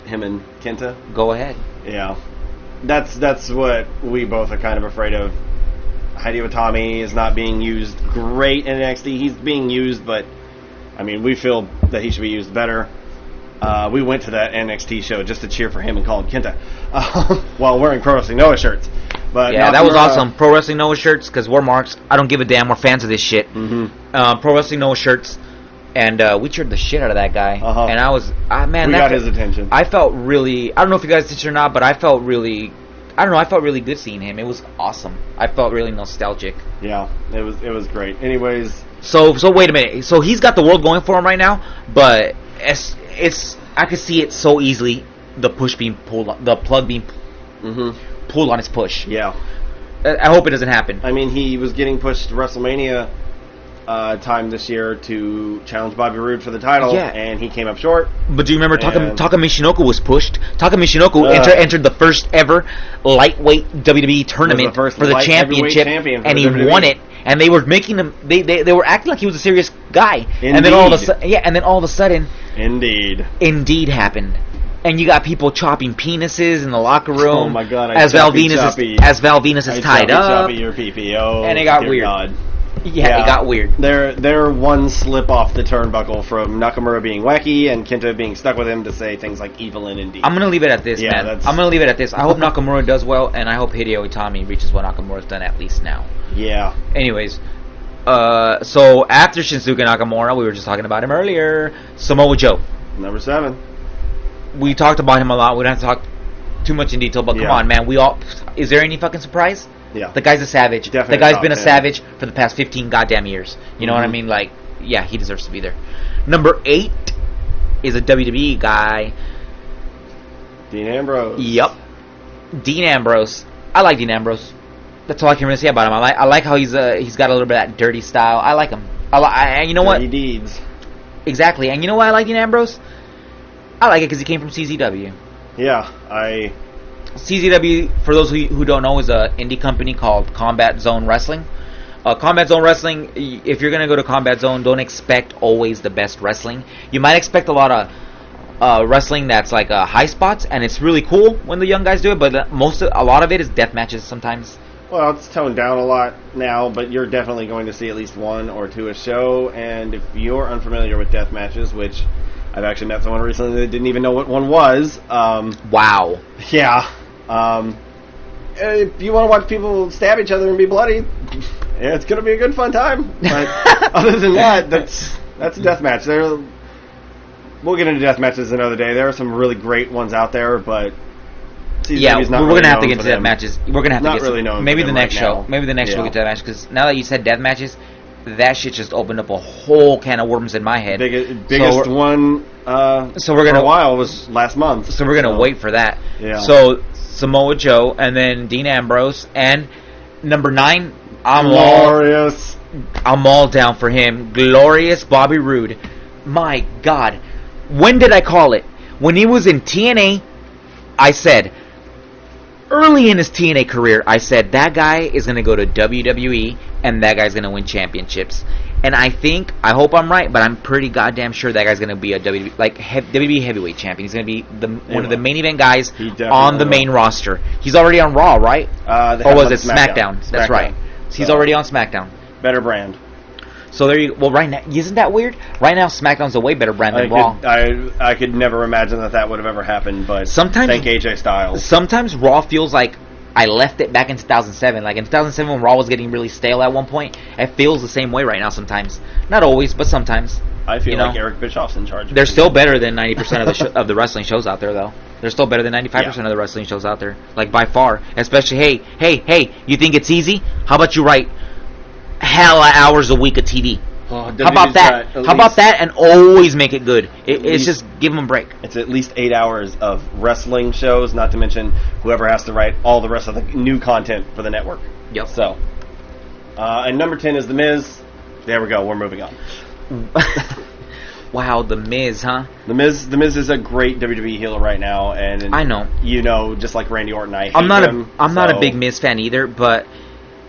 S3: him and Kenta?
S2: Go ahead.
S3: Yeah. That's what we both are kind of afraid of. Hideo Itami is not being used great in NXT. He's being used, but, I mean, we feel that he should be used better. We went to that NXT show just to cheer for him and call him Kenta while wearing Pro Wrestling Noah shirts. But
S2: Yeah, that was awesome. Pro Wrestling Noah shirts, because we're marks. I don't give a damn. We're fans of this shit.
S3: Mm-hmm.
S2: Pro Wrestling Noah shirts, and we cheered the shit out of that guy.
S3: Uh-huh.
S2: And I was, man,
S3: We
S2: that
S3: got his attention.
S2: I felt really. I don't know if you guys did or not, but I felt really. I don't know. I felt really good seeing him. It was awesome. I felt really nostalgic.
S3: Yeah, it was great. Anyways,
S2: So wait a minute. So he's got the world going for him right now, but it's I could see it so easily. The push being pulled, the plug being pulled on his push.
S3: yeah.
S2: I hope it doesn't happen.
S3: I mean, he was getting pushed to WrestleMania time this year to challenge Bobby Roode for the title,
S2: Yeah.
S3: and he came up short.
S2: But do you remember
S3: And-
S2: Taka Michinoku was pushed? Taka Michinoku entered the first ever lightweight WWE tournament
S3: first
S2: for the
S3: light heavyweight
S2: championship,
S3: champion for
S2: and
S3: the
S2: he
S3: WWE.
S2: won it. And they were making him. They were acting like he was a serious guy. And then all of a sudden,
S3: Indeed.
S2: Indeed happened. And you got people chopping penises in the locker room.
S3: Oh my God!
S2: As Val Venus is tied up.
S3: Your PPO,
S2: And it got
S3: dear
S2: weird.
S3: God.
S2: Yeah, it got weird.
S3: They're one slip off the turnbuckle from Nakamura being wacky and Kenta being stuck with him to say things like evil and indie.
S2: I'm gonna leave it at this, man. I'm gonna leave it at this. I hope Nakamura does well, and I hope Hideo Itami reaches what Nakamura's done at least now.
S3: Yeah.
S2: Anyways, so after Shinsuke Nakamura, we were just talking about him earlier. Samoa Joe.
S3: Number 7.
S2: We talked about him a lot. We don't have to talk too much in detail, but come
S3: Yeah.
S2: on, man. Is there any fucking surprise?
S3: Yeah.
S2: The guy's a savage.
S3: Definitely
S2: The guy's
S3: top
S2: been a
S3: 10.
S2: savage for the past 15 goddamn years. You know what I
S3: Mhm.
S2: mean? Like, yeah, he deserves to be there. Number 8 is a WWE guy.
S3: Dean Ambrose.
S2: Yep. Dean Ambrose. I like Dean Ambrose. That's all I can really say about him. I like how he's got a little bit of that dirty style. I like him. You know what?
S3: Dirty deeds.
S2: Exactly. And you know why I like Dean Ambrose? I like it because he came from CZW.
S3: Yeah,
S2: CZW, for those who don't know, is an indie company called Combat Zone Wrestling. Combat Zone Wrestling, if you're going to go to Combat Zone, don't expect always the best wrestling. You might expect a lot of wrestling that's like high spots, and it's really cool when the young guys do it, but a lot of it is death matches sometimes.
S3: Well, it's toned down a lot now, but you're definitely going to see at least one or two a show. And if you're unfamiliar with death matches, which I've actually met someone recently that didn't even know what one was.
S2: Wow.
S3: Yeah. If you want to watch people stab each other and be bloody, it's going to be a good fun time. But other than that, that's a death match. We'll get into death matches another day. There are some really great ones out there, but
S2: yeah, we're going to have to get to death matches. We're going to have to get
S3: really known
S2: maybe the
S3: right
S2: next show.
S3: now.
S2: Maybe the next show we'll get to death matches, because now that you said death matches, that shit just opened up a whole can of worms in my head.
S3: Biggest one
S2: so we're gonna,
S3: for a while was last month.
S2: So we're going to wait for that.
S3: Yeah.
S2: So Samoa Joe, and then Dean Ambrose, and number 9, I'm all down for him. Glorious Bobby Roode. My God. When did I call it? When he was in TNA, I said, early in his TNA career, I said, that guy is going to go to WWE, and that guy's going to win championships. And I hope I'm right, but I'm pretty goddamn sure that guy's going to be a WWE heavyweight champion. He's going to be one of the main event guys on the main roster. He's already on Raw, right? Or was it SmackDown? That's right. So he's already on SmackDown.
S3: Better brand.
S2: So there you go. Well, right now, isn't that weird? Right now, SmackDown's a way better brand than Raw.
S3: I could never imagine that would have ever happened, but thank AJ Styles.
S2: Sometimes Raw feels like I left it back in 2007. Like in 2007 when Raw was getting really stale at one point, it feels the same way right now sometimes. Not always, but sometimes.
S3: I feel like Eric Bischoff's in charge.
S2: They're still better than 90% of the wrestling shows out there, though. They're still better than 95% of the wrestling shows out there. Like, by far. Especially, hey, you think it's easy? How about you write hella hours a week of TV? How about that? How about that and always make it good? It's just give them a break.
S3: It's at least 8 hours of wrestling shows, not to mention whoever has to write all the rest of the new content for the network.
S2: Yep.
S3: So, and number 10 is The Miz. There we go. We're moving on.
S2: Wow, The Miz, huh?
S3: The Miz is a great WWE heel right now, and
S2: I know.
S3: Just like Randy Orton, I hate him.
S2: I'm not a big Miz fan either, but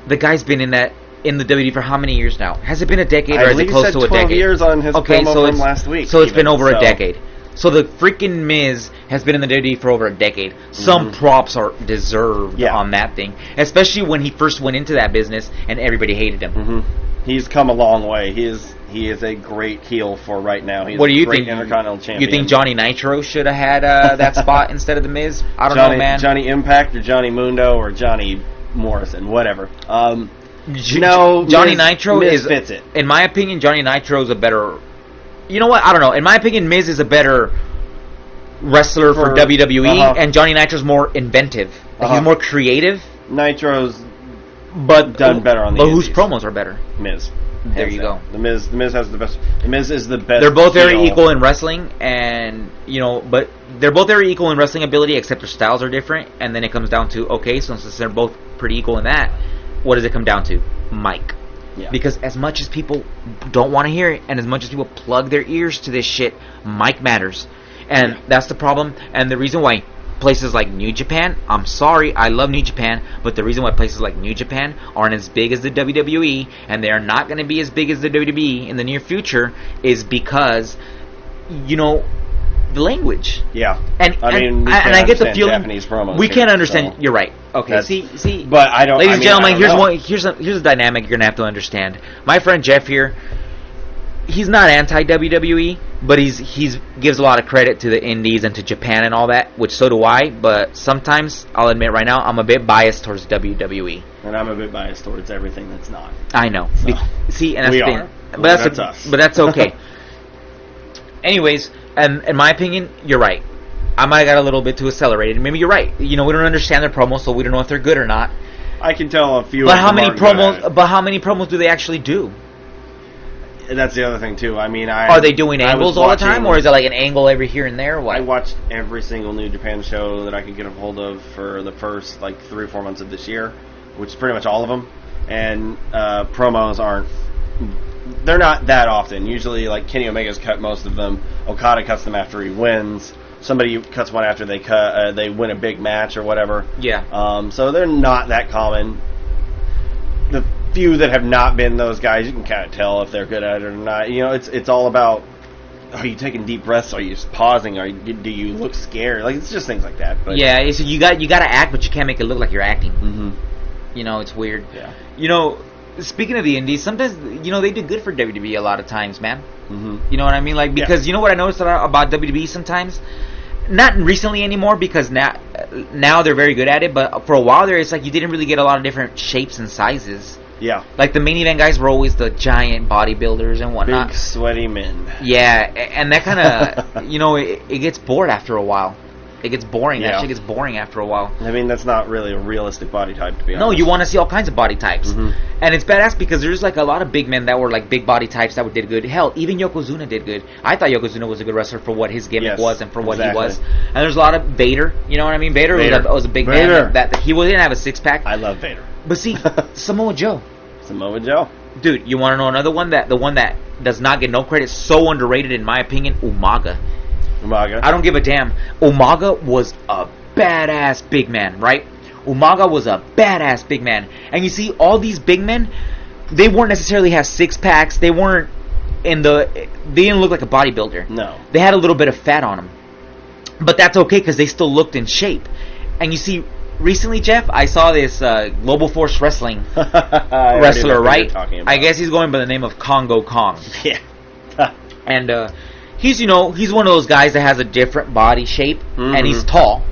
S2: the guy's been in the WWE for how many years now? Has it been a decade, or is it close to a decade?
S3: 12 years on his promo from last week.
S2: So it's been over a decade. So the freaking Miz has been in the WWE for over a decade. Some props are deserved on that thing, especially when he first went into that business and everybody hated him.
S3: He's come a long way. He is a great heel for right now. He's
S2: what do you think?
S3: Intercontinental champion.
S2: You think Johnny Nitro should have had that spot instead of the Miz? I don't know, man.
S3: Johnny Impact or Johnny Mundo or Johnny Morrison, whatever.
S2: Johnny Nitro
S3: fits it.
S2: In my opinion, Johnny Nitro is a better. You know what? I don't know. In my opinion, Miz is a better wrestler for WWE, and Johnny Nitro's more inventive. He's more creative.
S3: Nitro's
S2: done
S3: better on the
S2: But
S3: indies.
S2: whose promos are better?
S3: Miz.
S2: There you go.
S3: The Miz has the best. The Miz is the best.
S2: They're both very equal in wrestling, and but they're both very equal in wrestling ability, except their styles are different. And then it comes down to since they're both pretty equal in that, what does it come down to? Mic.
S3: Yeah.
S2: Because as much as people don't want to hear it, and as much as people plug their ears to this shit, mic matters, and that's the problem. And the reason why places like New Japan, I'm sorry, I love New Japan, but the reason why places like New Japan aren't as big as the WWE, and they are not going to be as big as the WWE in the near future, is because, the language.
S3: Yeah.
S2: And I get the feeling
S3: Japanese promos
S2: we can't understand. So. You're right. Okay. See.
S3: But I don't.
S2: Ladies and gentlemen, here's a dynamic you're gonna have to understand. My friend Jeff here, he's not anti WWE, but he's gives a lot of credit to the Indies and to Japan and all that, which so do I. But sometimes I'll admit right now I'm a bit biased towards WWE.
S3: And I'm a bit biased towards everything that's not.
S2: I know.
S3: So.
S2: See, and that's
S3: we
S2: the thing.
S3: are.
S2: But
S3: that's us.
S2: But that's okay. Anyways, in my opinion, you're right. I might have got a little bit too accelerated. Maybe you're right. We don't understand their promos, so we don't know if they're good or not.
S3: I can tell a few.
S2: But how many promos? But how many promos do they actually do?
S3: That's the other thing too. I mean,
S2: are they doing angles all the time, or is it like an angle every here and there? Or what?
S3: I watched every single New Japan show that I could get a hold of for the first 3 or 4 months of this year, which is pretty much all of them. And promos aren't. They're not that often. Usually, Kenny Omega's cut most of them. Okada cuts them after he wins. Somebody cuts one after they win a big match or whatever.
S2: Yeah.
S3: So they're not that common. The few that have not been those guys, you can kind of tell if they're good at it or not. It's all about, are you taking deep breaths? Are you pausing? Do you look scared? It's just things like that. But
S2: yeah, so you got to act, but you can't make it look like you're acting.
S3: Mm-hmm.
S2: You know, it's weird.
S3: Yeah.
S2: You know, speaking of the indies, sometimes, you know, they do good for WWE a lot of times, man.
S3: Mm-hmm.
S2: You know what I mean? Like, because you know what I noticed about WWE sometimes? Not recently anymore, because now they're very good at it, but for a while there, it's like you didn't really get a lot of different shapes and sizes.
S3: Yeah.
S2: Like, the main event guys were always the giant bodybuilders and whatnot.
S3: Big, sweaty men.
S2: Yeah, and that kind of, you know, it gets bored after a while. It gets boring.
S3: Yeah.
S2: That shit gets boring after a while.
S3: I mean, that's not really a realistic body type, to be honest.
S2: No, you want to see all kinds of body types.
S3: Mm-hmm.
S2: And it's badass because there's like a lot of big men that were like big body types that did good. Hell, even Yokozuna did good. I thought Yokozuna was a good wrestler for what his gimmick was and for what he was. And there's a lot of Vader, you know what I mean? Vader. Was a big man that he didn't have a six-pack.
S3: I love Vader.
S2: But see, Samoa Joe.
S3: Samoa Joe.
S2: Dude, you want to know another one? The one that does not get no credit, so underrated in my opinion, Umaga.
S3: Umaga.
S2: I don't give a damn. Umaga was a badass big man, right? Umaga was a badass big man. And you see, all these big men, they weren't necessarily have six packs. They didn't look like a bodybuilder.
S3: No.
S2: They had a little bit of fat on them. But that's okay because they still looked in shape. And you see, recently, Jeff, I saw this Global Force Wrestling wrestler, right? I guess he's going by the name of Congo Kong.
S3: Yeah.
S2: And he's one of those guys that has a different body shape, and he's tall.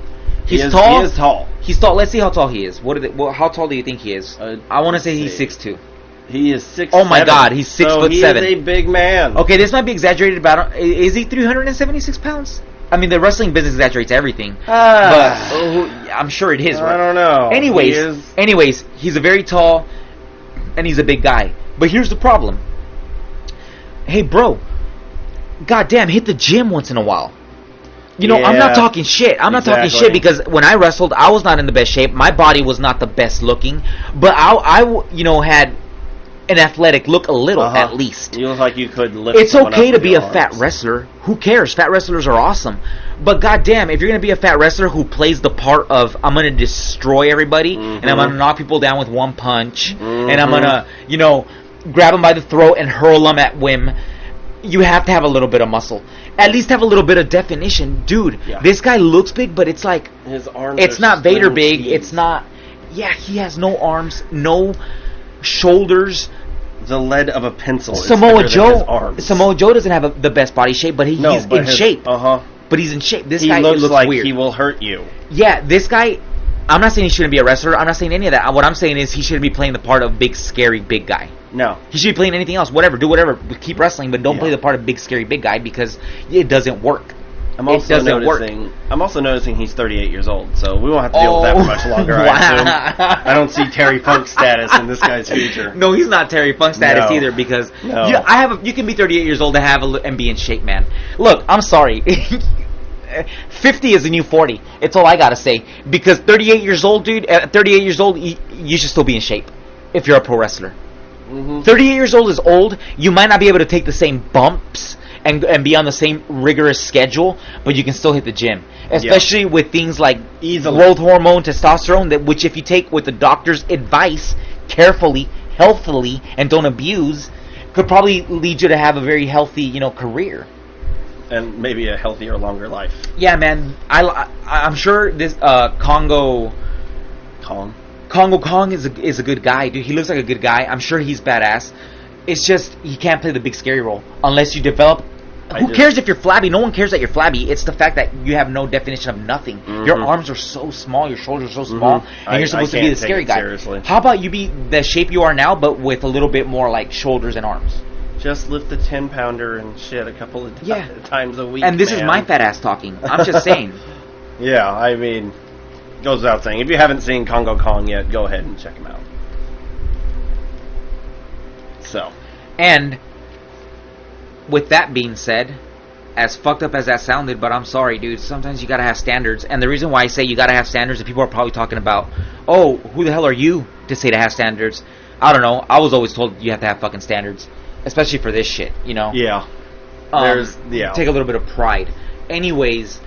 S2: He is tall. He's tall. Let's see how tall he is. How tall do you think he is? I want to say he's 6'2".
S3: He is 6'7".
S2: Oh my God, he's 6'7".
S3: He is a big man.
S2: Okay, this might be exaggerated about him. Is he 376 pounds? I mean, the wrestling business exaggerates everything, but I'm sure it is. Right?
S3: I don't know.
S2: Anyways, he's a very tall, and he's a big guy. But here's the problem. Hey, bro, goddamn, hit the gym once in a while. You know, I'm not talking shit. I'm not talking shit because when I wrestled, I was not in the best shape. My body was not the best looking, but I had an athletic look a little at least.
S3: You look like you could lift.
S2: It's okay to be a fat wrestler. Who cares? Fat wrestlers are awesome. But goddamn, if you're gonna be a fat wrestler who plays the part of I'm gonna destroy everybody and I'm gonna knock people down with one punch and I'm gonna grab them by the throat and hurl them at whim, you have to have a little bit of muscle. At least have a little bit of definition, dude. Yeah. This guy looks big, but it's like
S3: his arms.
S2: It's not Vader big. Teeth. It's not. Yeah, he has no arms, no shoulders.
S3: The lead of a pencil.
S2: Samoa Joe doesn't have the best body shape, but he's in shape. But he's in shape. This guy
S3: looks like
S2: weird.
S3: He will hurt you.
S2: Yeah, this guy. I'm not saying he shouldn't be a wrestler. I'm not saying any of that. What I'm saying is he shouldn't be playing the part of big, scary, big guy.
S3: No.
S2: He should be playing anything else. Whatever. Do whatever. Keep wrestling, but don't play the part of big, scary, big guy because it doesn't work.
S3: I'm also noticing he's 38 years old, so we won't have to deal with that for much longer. Wow. I don't see Terry Funk status in this guy's future.
S2: No, he's not Terry Funk status either because you can be 38 years old and be in shape, man. Look, I'm sorry. 50 is the new 40. It's all I gotta say. Because 38 years old, dude, at 38 years old, you should still be in shape if you're a pro wrestler. 38 years old is old. You might not be able to take the same bumps and be on the same rigorous schedule, but you can still hit the gym. Especially with things like growth hormone, testosterone, which if you take with the doctor's advice carefully, healthily, and don't abuse, could probably lead you to have a very healthy, career.
S3: And maybe a healthier, longer life. Yeah,
S2: man. I'm sure this Congo Kong is a good guy, dude. He looks like a good guy. I'm sure he's badass. It's just he can't play the big scary role unless you develop. Who cares if you're flabby? No one cares that you're flabby. It's the fact that you have no definition of nothing. Your arms are so small, your shoulders are so small, and you're supposed to be the scary guy. Seriously. How about you be the shape you are now, but with a little bit more like shoulders and arms?
S3: Just lift the 10-pounder and shit a couple of times a week.
S2: And this is my fat ass talking. I'm just saying.
S3: Yeah, I mean, goes without saying. If you haven't seen Congo Kong yet, go ahead and check him out. So.
S2: And with that being said, as fucked up as that sounded, but I'm sorry, dude, sometimes you gotta have standards. And the reason why I say you gotta have standards, and people are probably talking about, oh, who the hell are you to say to have standards? I don't know. I was always told you have to have fucking standards. Especially for this shit,
S3: Yeah.
S2: Take a little bit of pride. Anyways,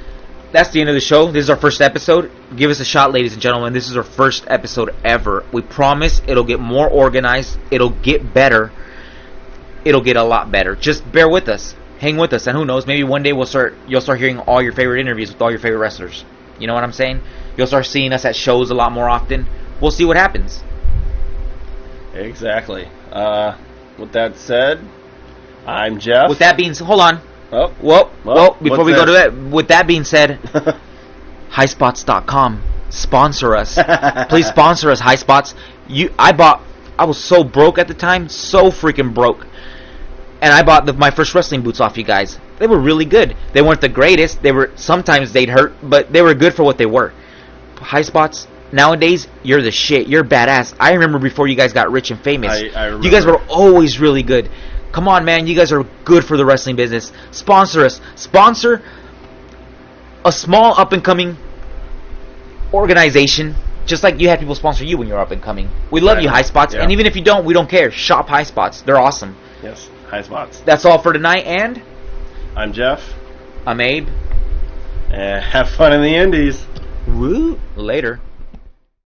S2: that's the end of the show. This is our first episode. Give us a shot, ladies and gentlemen. This is our first episode ever. We promise it'll get more organized. It'll get better. It'll get a lot better. Just bear with us. Hang with us. And who knows, maybe one day you'll start hearing all your favorite interviews with all your favorite wrestlers. You know what I'm saying? You'll start seeing us at shows a lot more often. We'll see what happens.
S3: Exactly. With that said, I'm Jeff.
S2: With that being said, hold on.
S3: Oh,
S2: Whoa, before we go to that, with that being said, highspots.com, sponsor us. Please sponsor us, Highspots. I was so broke at the time, so freaking broke. And I bought my first wrestling boots off you guys. They were really good. They weren't the greatest. Sometimes they'd hurt, but they were good for what they were. Highspots, nowadays, you're the shit. You're badass. I remember before you guys got rich and famous.
S3: I remember.
S2: You guys were always really good. Come on, man. You guys are good for the wrestling business. Sponsor us. Sponsor a small up-and-coming organization, just like you had people sponsor you when you were up-and-coming. We love you, Highspots.
S3: Yeah.
S2: And even if you don't, we don't care. Shop Highspots. They're awesome.
S3: Yes, Highspots.
S2: That's all for tonight, and
S3: I'm Jeff.
S2: I'm Abe.
S3: And have fun in the Indies.
S2: Woo. Later.